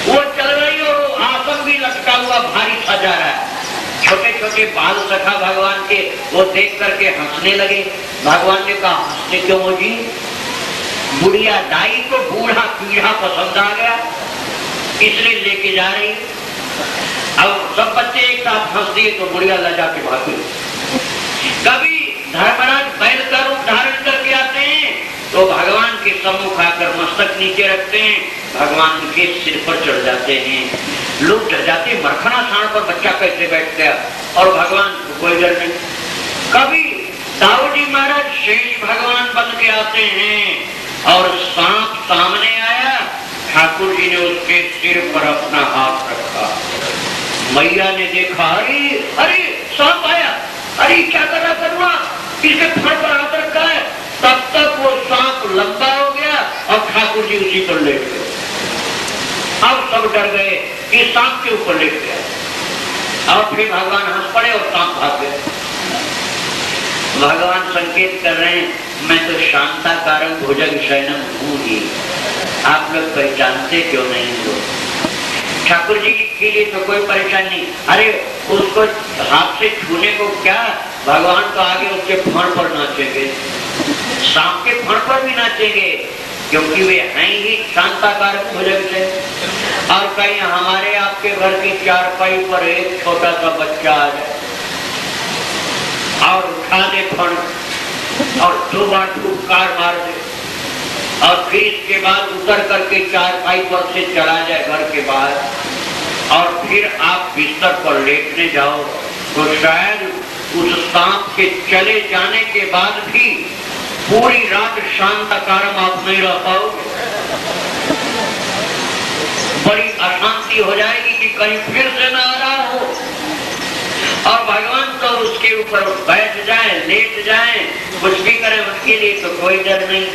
वो चल रही और आसन भी लटका हुआ भारी सा जा रहा है। छोटे छोटे बाल सखा भगवान के वो देख करके हंसने लगे। भगवान ने कहा हंसने क्यों हो जी? बुढ़िया दाई को बूढ़ा पीढ़ा पसंद आ गया, इसलिए लेके जा रही। अब सब बच्चे एक साथ हंस दिए तो बुढ़िया लजा के भागी। कभी धर्मराज बैल का रूप धारण करके आते हैं तो भगवान के सम्मुख आकर मस्तक नीचे रखते हैं, भगवान के सिर पर चढ़ जाते हैं। लोग डर जाते, मरखना साण पर बच्चा कैसे बैठ गया, और भगवान को कोई डर नहीं। कभी दाऊ जी महाराज शेष भगवान बन के आते हैं, और सांप सामने आया, ठाकुर जी ने उसके सिर पर अपना हाथ रखा। मैया ने देखा, अरे अरे सांप आया, अरे क्या कर रहा करुआ, इसके फर पर हाथ रखा है। तब तक वो सांप लंबा हो गया और ठाकुर जी उसी पर लेट गए। अब सब डर गए कि सांप के ऊपर लेट गया, और फिर भगवान हंस पड़े और सांप भाग गए। भगवान संकेत कर रहे हैं, मैं तो शांताकारं भुजग शयनम हूँ ही, आप लोग पहचानते क्यों नहीं हो? ठाकुर जी के लिए तो कोई परेशानी नहीं। अरे उसको हाथ से छूने को क्या, भगवान तो आगे उसके फण पर नाचेंगे, सांप के फण पर भी नाचेंगे, क्योंकि वे हैं ही शांताकारक भुजग से। और कहीं हमारे आपके घर की 4 पाई पर एक छोटा सा बच्चा आ जाए और उठा दे फण और 2 बार फुटकार मार दे, और फिर इसके बाद उतर करके 4 पाई पर से चला जाए घर के बाहर, और फिर आप बिस्तर पर लेटने जाओ तो शायद उस सांप के चले जाने के बाद भी पूरी रात शांताकारम आप नहीं रह पाओगे। बड़ी अशांति हो जाएगी कि कहीं फिर से ना आ रहा हो। और भगवान तो उसके ऊपर बैठ जाए, लेट जाए, कुछ भी करें, उसके लिए तो कोई डर नहीं।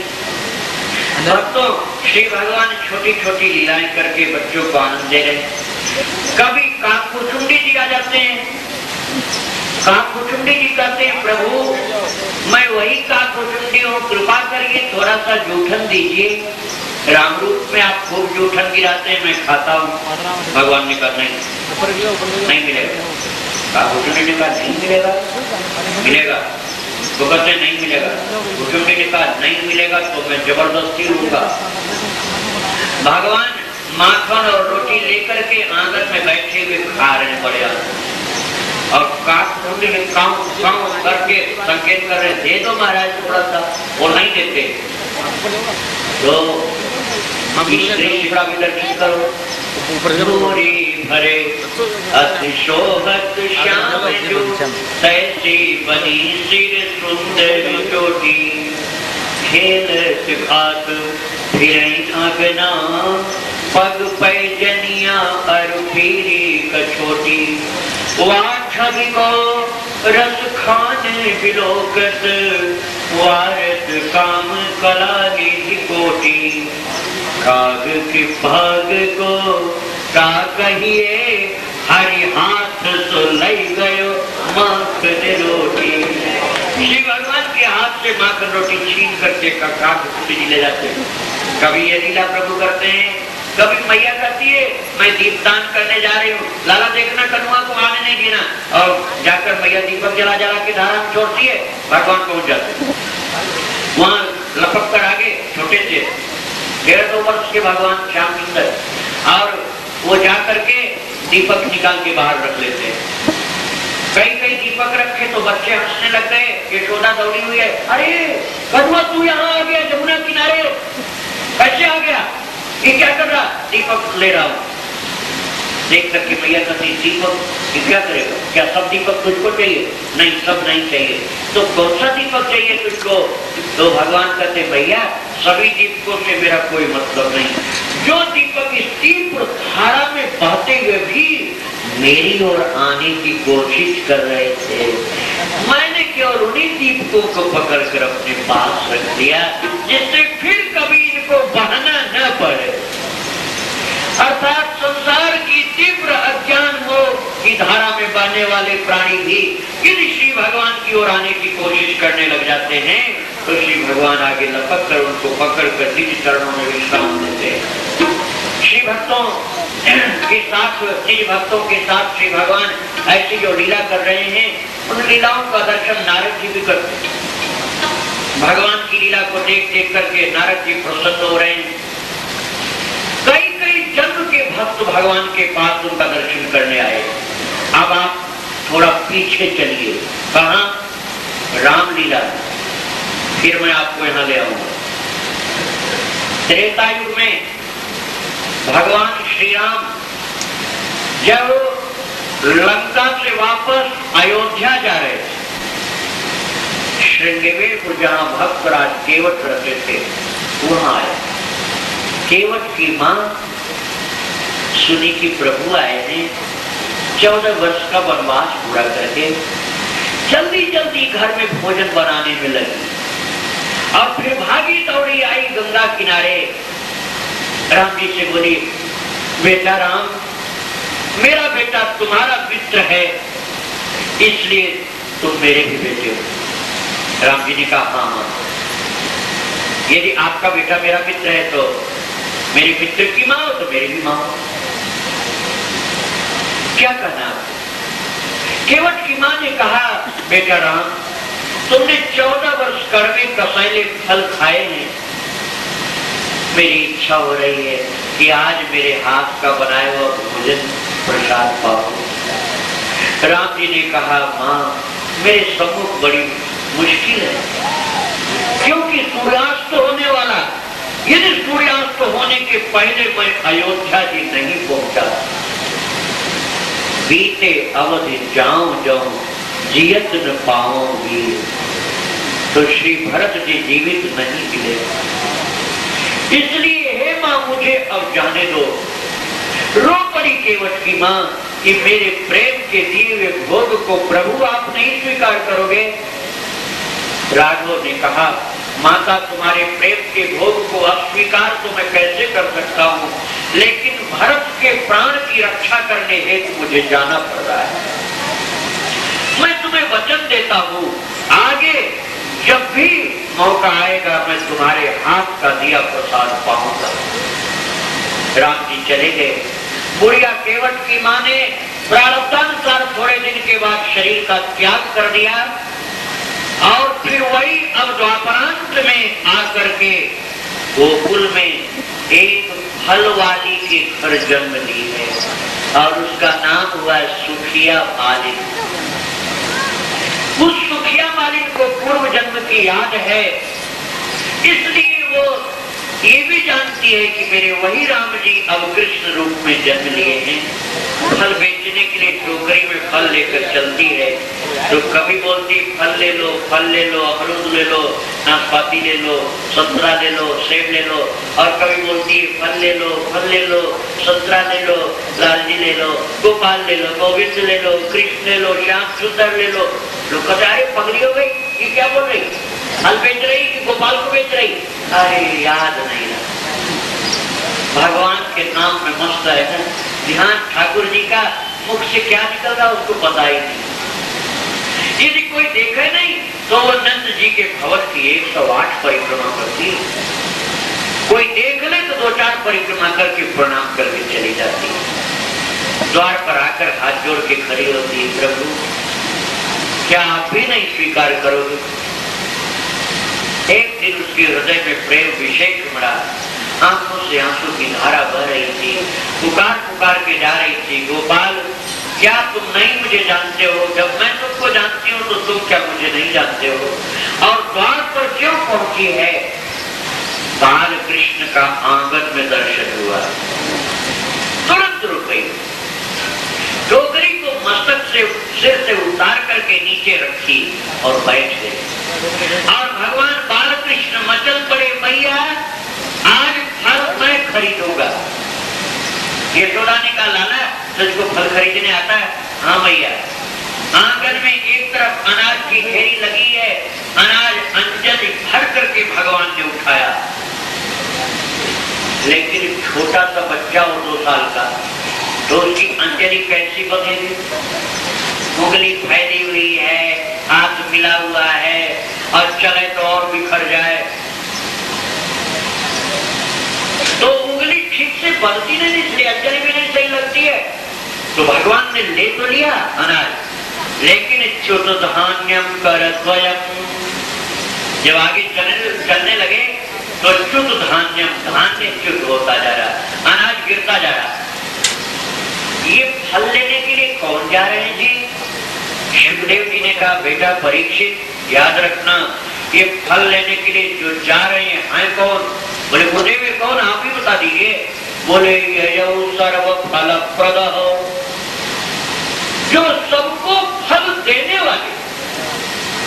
तो श्री भगवान छोटी छोटी लीलाएं करके बच्चों को आनंद दे रहे। कभी काकुचुंडी जी आ जाते हैं। काकुचुंडी जी कहते हैं, प्रभु मैं वही काकुचुंडी हूँ, कृपा करिए थोड़ा सा जूठन दीजिए। राम रूप में आप खूब जूठन गिराते हैं, मैं खाता हूँ। भगवान ने कहा नहीं मिलेगा। काकुचुंडी ने कहा नहीं मिलेगा, मिलेगा। तो कहते नहीं मिलेगा। कुटुंबी ने कहा नहीं मिलेगा तो मैं जबरदस्ती लूंगा। भगवान माखन और रोटी लेकर के आंगन में बैठे हुए खा रहे बड़े और काटकुंडी में काम करके संकेत कर रहे, दे दो महाराज थोड़ा सा, वो नहीं देते। तो शिवरा भी दर्शन करो, पूरी भरे अतिशोभत श्याम जो तैसी बनी सिर सुंदर चोटी, खेल सिखात फिर आगना पग पैजनिया अरु फिरी कछोटी, छवि को रस खाने बिलोकत वारत काम कला निधि कोटि, काग के भाग को का कहिए हरि हाथ सो लई गयो माखन रोटी। श्री भगवान के हाथ से माखन रोटी छीन करके काग ले जाते हैं। कभी ये लीला प्रभु करते हैं, कभी मैया कहती है मैं दीपदान करने जा रही हूँ, लाला देखना कनुआ को आने नहीं देना, और जाकर मैया दीपक जला जला के धारा में छोड़ती है, भगवान पहुंच जाते। वहां लपक कर आगे छोटे से 1.5 वर्ष के भगवान श्याम सुंदर, और वो जा करके दीपक निकाल के बाहर रख लेते हैं। कई दीपक रखे तो बच्चे हंसने लग गए, यशोदा दौड़ी हुई है, अरे कनुआ तू यहाँ आ गया जमुना किनारे, कैसे आ गया, ये क्या कर रहा, दीपक ले रहा हूं। देख करके मैया कहती दीपक ये क्या करेगा, क्या सब दीपक तुझको चाहिए, नहीं सब नहीं चाहिए, तो कौन सा दीपक चाहिए तुझको। तो भगवान कहते भैया सभी दीपकों से मेरा कोई मतलब नहीं, जो दीपक इस तीव्र धारा में बहते हुए भी मेरी ओर आने की कोशिश कर रहे थे, मैंने केवल उन्हीं दीपकों को पकड़कर अपने पास रख दिया, जिससे फिर कभी इनको बहाना न पड़े। अर्थात संसार की तीव्र अज्ञान मोह की धारा में बहने वाले प्राणी भी यदि श्री भगवान की ओर आने की कोशिश करने लग जाते हैं तो श्री भगवान आगे लपक कर उनको पकड़ कर निज चरणों में विश्राम देते हैं। श्री भक्तों के साथ श्री भगवान ऐसी जो लीला कर रहे हैं, उन लीलाओं का दर्शन नारद जी भी करते हैं। भगवान की लीला को देख देख करके नारद जी प्रसन्न हो रहे हैं। कई जन्म के भक्त भगवान के पास उनका दर्शन करने आए। अब आप थोड़ा पीछे चलिए, कहां, रामलीला, फिर मैं आपको यहां ले आऊंगा। त्रेता युग में भगवान श्री राम जब लंका से वापस अयोध्या जा रहे थे, श्रृंगेरी जहां भक्तराज केवट रहते थे वहां आए। केवट की मां सुनी कि प्रभु आए हैं, 14 वर्ष का वनवास पूरा करके जल्दी जल्दी घर में भोजन बनाने में लगी, और फिर भागी दौड़ी आई गंगा किनारे। राम जी से बोली, बेटा राम, मेरा बेटा तुम्हारा मित्र है, इसलिए तुम मेरे भी बेटे हो। राम जी ने कहा हाँ हाँ, यदि आपका बेटा मेरा मित्र है तो मेरे मित्र की माँ हो तो मेरी भी माँ हो। क्या कहना आपको? केवट की माँ ने कहा, बेटा राम, तुमने 14 वर्ष कड़वे कसैले फल खाए हैं, मेरी इच्छा हो रही है कि आज मेरे हाथ का बनाया हुआ भोजन प्रसाद पाओ। राम जी ने कहा, माँ मेरे सम्मुख बड़ी मुश्किल है, क्योंकि सूर्यास्त होने वाला, यदि सूर्यास्त होने के पहले मैं अयोध्या जी नहीं पहुंचा, बीते अवधि जाऊं जाऊं जियत न पाऊंगी, तो श्री भरत जी जीवित नहीं मिले। इसलिए हे मां मुझे अब जाने दो। रो पड़ी केवट की मां कि मेरे प्रेम के दिए हुए भोग को प्रभु आप नहीं स्वीकार करोगे। राघव ने कहा, माता तुम्हारे प्रेम के भोग को अस्वीकार तो मैं कैसे कर सकता हूँ, लेकिन भरत के प्राण की रक्षा करने हेतु मुझे जाना पड़ रहा है। मैं तुम्हें वचन देता हूँ, आगे जब भी मौका आएगा मैं तुम्हारे हाथ का दिया प्रसाद पाऊंगा। राम जी चले गए। बुढ़िया केवट की माँ ने प्रारब्धानुसार थोड़े दिन के बाद शरीर का त्याग कर दिया, और फिर वही अब द्वापरांत में आकर के गोकुल में एक फल वाली के घर जन्म ली है और उसका नाम हुआ सुखिया मालिन। उस सुखिया मालिन को पूर्व जन्म की याद है, इसलिए वो ये भी जानती है कि मेरे वही राम जी अब कृष्ण रूप में जन्म लिए हैं। फल बेचने के लिए टोकरी में फल लेकर चलती है, तो कभी बोलती फल ले लो, अमरूद ले लो, नाशपाती ले लो, संतरा ले लो, सेब ले लो, और कभी बोलती है फल ले लो, संतरा ले लो, लालजी ले लो, गोपाल ले लो, गोविंद ले लो, कृष्ण ले लो, श्याम सुंदर ले लो। लोग कहते अरे पगड़ी हो गई, ये क्या बोल रही, फल बेच रही कि गोपाल को बेच रही? अरे याद नहीं रहा, भगवान के नाम में मस्त है ना, ध्यान ठाकुर जी का मुख से क्या निकल रहा उसको पता ही नहीं। यदि कोई देखे नहीं तो वो नंद जी के भवन की 108 परिक्रमा करती है, कोई देख ले तो 2-4 परिक्रमा करके प्रणाम करके चली जाती है। द्वार पर आकर हाथ जोड़ के खड़ी होती है, प्रभु क्या आप भी नहीं स्वीकार करोगे? एक दिन उसके हृदय में प्रेम विशेष उमड़ा, आंखों से आंसू की धारा बह रही थी, पुकार पुकार के जा रही थी, गोपाल क्या तुम नहीं मुझे जानते हो? जब मैं तुमको जानती हूँ तो तुम क्या मुझे नहीं जानते हो? और द्वार पर क्यों पहुंची है? बाल कृष्ण का आंगन में दर्शन हुआ, तुरंत रुक गई, टोकरी को मस्तक से सिर से उतार करके नीचे रखी और बैठ गई। और भगवान बाल कृष्ण मचल पड़े, मैया आज फल मैं खरीदूंगा। यशोदा ने कहा लाला तुझको फल खरीदने आता है? हाँ मैया। आंगन में एक तरफ अनाज की ढेरी लगी है, अनाज अंजलि भर करके भगवान ने उठाया, लेकिन छोटा सा बच्चा और 2 साल का, तो उसकी अंजलि कैसी बनेगी? उंगली फैली हुई है, हाथ मिला हुआ है, और चले तो और बिखर जाए, तो उंगली ठीक से बनती नहीं, इसलिए अंजलि भी नहीं सही लगती है। तो भगवान ने ले तो लिया अनाज, लेकिन च्युत धान्यम करद्वयम्, जब आगे चलने लगे तो च्युत धान्यम, धान्य च्युत होता जा रहा, अनाज गिरता जा रहा। ये फल लेने के लिए कौन जा रहे हैं जी? शिवदेव जी ने कहा बेटा परीक्षित याद रखना, ये फल लेने के लिए जो जा रहे हैं कौन? बोले गुरुदेव ये कौन, आप ही बता दीजिए। बोले ययौ सर्व फल प्रदः, जो सबको फल देने वाले,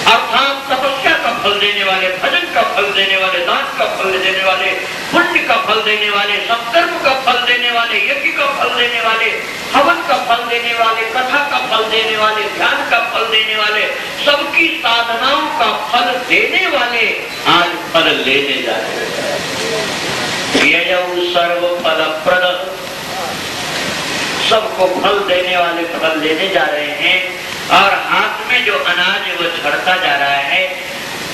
अर्थात तपस्या का फल देने वाले, भजन का फल देने वाले, दान का फल देने वाले, पुण्य का फल देने वाले, सत्कर्म का फल देने वाले, यज्ञ का फल देने वाले, हवन का फल देने वाले, कथा का फल देने वाले, ध्यान का फल देने वाले, सबकी साधनाओं का फल देने वाले आज फल लेने जा रहे हैं। सर्व फल प्रद, सबको फल देने वाले फल लेने जा रहे हैं। और हाथ में जो अनाज है वो झड़ता जा रहा है,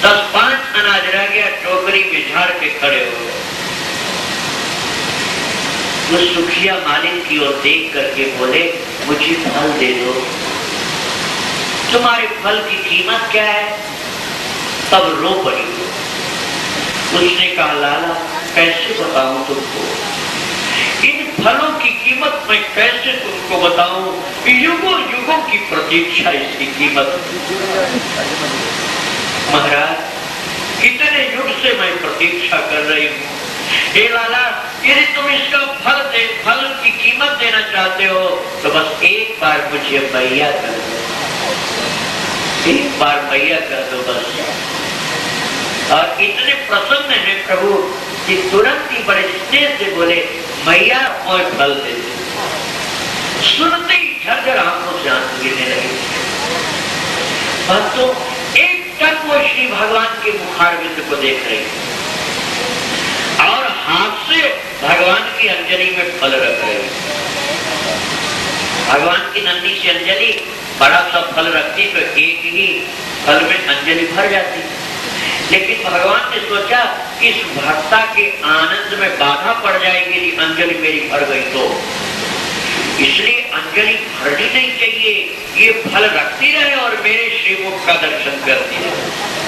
10-5 अनाज रह गया, टोकरी में झाड़ के खड़े हो गए। वो सुखिया मालिन की ओर देख करके बोले मुझे फल दे दो, तुम्हारे फल की कीमत क्या है? तब रो पड़ी। उसने कहा लाला कैसे बताऊं तुमको, इन फलों की कीमत मैं कैसे तुमको बताऊं? युगों युगों की प्रतीक्षा इसकी कीमत। महाराज कितने युग से मैं प्रतीक्षा कर रही हूँ। हे लाला यदि तुम इसका फल की कीमत देना चाहते हो तो बस एक बार मुझे मैया कर दो, एक बार मैया कर दो बस। और इतने प्रसन्न है प्रभु कि तुरंत ही बड़े स्नेह से बोले मैया और फल दे दे। सुनते ही झरझर आंखों से आंसू गिरने लगे। तो एक टक वो श्री भगवान के मुखारविंद को देख रही और हाथ से भगवान की अंजलि में फल रख रही। भगवान की नन्ही सी अंजलि बड़ा सा फल रखती तो एक ही फल में अंजलि भर जाती, लेकिन भगवान ने सोचा कि इस भक्ता के आनंद में बाधा पड़ जाएगी यदि अंजलि मेरी भर गई तो, इसलिए अंजलि भरनी नहीं चाहिए, ये फल रखती रहे और मेरे श्रीमुख का दर्शन करती रहे।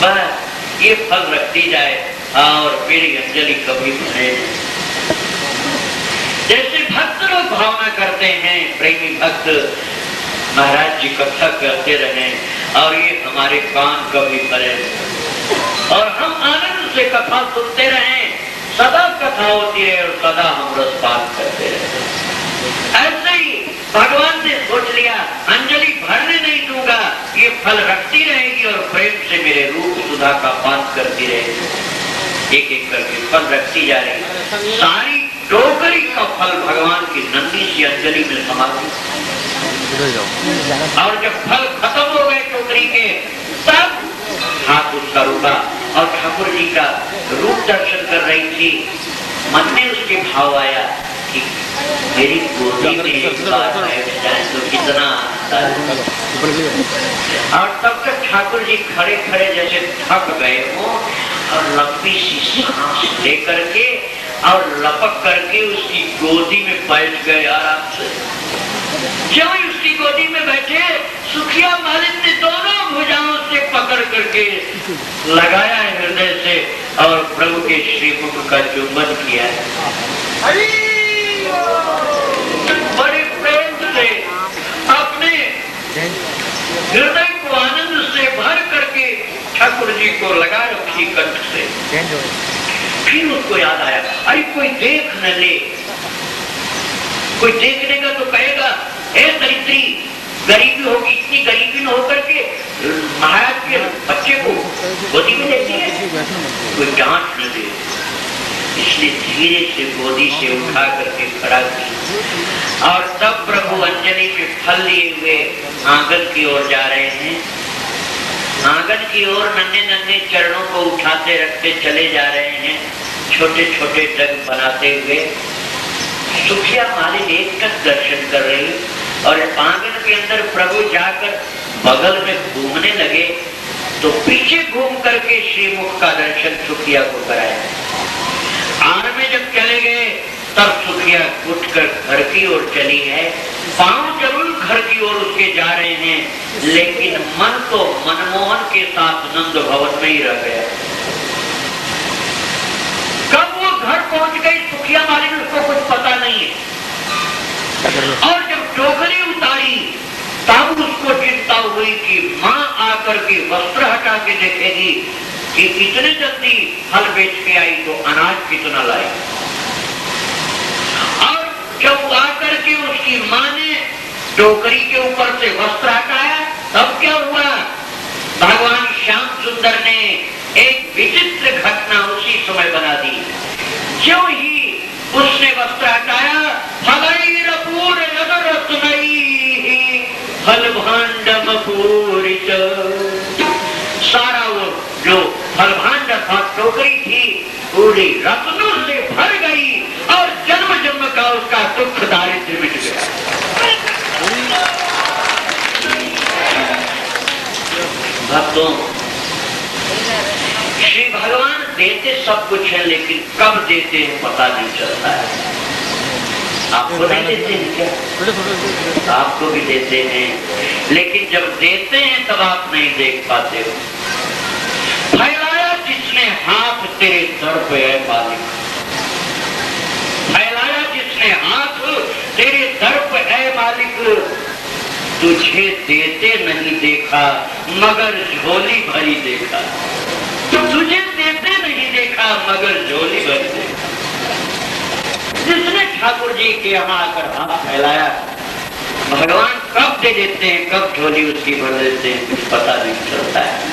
बस ये फल रखती जाए और मेरी अंजलि कभी भरे। जैसे भक्त लोग भावना करते हैं, प्रेमी भक्त महाराज जी कथा करते रहे और ये हमारे कान कभी भरे और हम आनंद से कथा सुनते रहे, सदा कथा होती रहे और सदा हम रसपान करते रहे। ऐसे ही भगवान ने सोच लिया अंजलि भरने नहीं दूंगा, ये फल रखती रहेगी और प्रेम से मेरे रूप सुधा का पान करती रहेगी। एक एक करके फल रखती जा रही, सारी टोकरी का फल भगवान की नन्ही सी अंजलि में समा गया। और जब फल खत्म हो गए टोकरी के, तब हाथ उसका रुका और ठाकुर जी का रूप दर्शन कर रही थी। मन में उसके भाव आया कि मेरी गोदी में एक बार बैठ जाए तो कितना आता है। और तब तक ठाकुर जी खड़े खड़े जैसे थक गए हो और लंबी सी सांस लेकर के और लपक करके उसकी गोदी में बैठ गए आराम से। जब उसकी गोदी में बैठे, सुखिया मालिक ने दोनों भुजाओं से पकड़ करके लगाया है हृदय से और प्रभु के श्रीमुख का चुंबन किया है। बड़े प्रेम से अपने हृदय को आनंद से भर करके ठाकुर जी को लगा रखी कंठ से। फिर उसको याद आया, अरे कोई देख न ले, कोई देखने का तो कहेगा हे दरिद्री, गरीबी होगी, इतनी गरीबी न होकर के महाराज के बच्चे को गोदी में देती है, कोई डांट न दे। इसलिए धीरे से गोदी से उठा करके खड़ा किया और तब प्रभु अंजलि में फल लिए हुए आंगन की ओर जा रहे हैं। आंगन की ओर नन्हे नन्हे चरणों को उठाते रखते चले जा रहे हैं, छोटे छोटे डग बनाते हुए। सुखिया मालिक एक तक दर्शन कर रही और आंगन के अंदर प्रभु जाकर बगल में घूमने लगे तो पीछे घूम करके श्रीमुख का दर्शन सुखिया को कराया। आड़ में जब चले गए तब सुखिया उठकर घर की ओर चली है। पांव जरूर घर की ओर उसके जा रहे हैं, लेकिन मन तो मनमोहन के साथ नंद भवन में ही रह गया। कब वो घर पहुंच गई सुखिया मालिक उसको कुछ पता नहीं है। और जब टोकरी उतारी तब उसको चिंता हुई कि माँ आकर के वस्त्र हटा के देखेगी कि इतने जल्दी फल बेच के आई तो अनाज कितना लाई। और जब आकर के उसकी माँ ने टोकरी के ऊपर से वस्त्र हटाया तब क्या हुआ, भगवान श्याम सुंदर ने एक विचित्र घटना उसी समय बना दी। जो ही उसने वस्त्र हटाया, फल भांडम पूरित, सारा वो जो फल भांड था टोकरी थी पूरी रत्नों से भर गई और जन्म जन्म का उसका दुख दारिद्र्य मिट गया। भक्तों, श्री भगवान देते सब कुछ है, लेकिन कब देते हैं पता नहीं चलता है। आपको नहीं देते हैं क्या? आपको भी देते हैं, लेकिन जब देते हैं तब आप नहीं देख पाते हो। फैलाया जिसने हाथ तेरे दर पे है मालिक, फैलाया जिसने हाथ तेरे दर पे है मालिक, तुझे देते नहीं देखा मगर झोली भरी देखा। तुझे देते नहीं देखा मगर झोली भरी देखा। जिसने ठाकुर जी के यहाँ आकर हाथ फैलाया, भगवान कब दे देते हैं, कब झोली उसकी भर देते हैं, कुछ पता नहीं चलता है।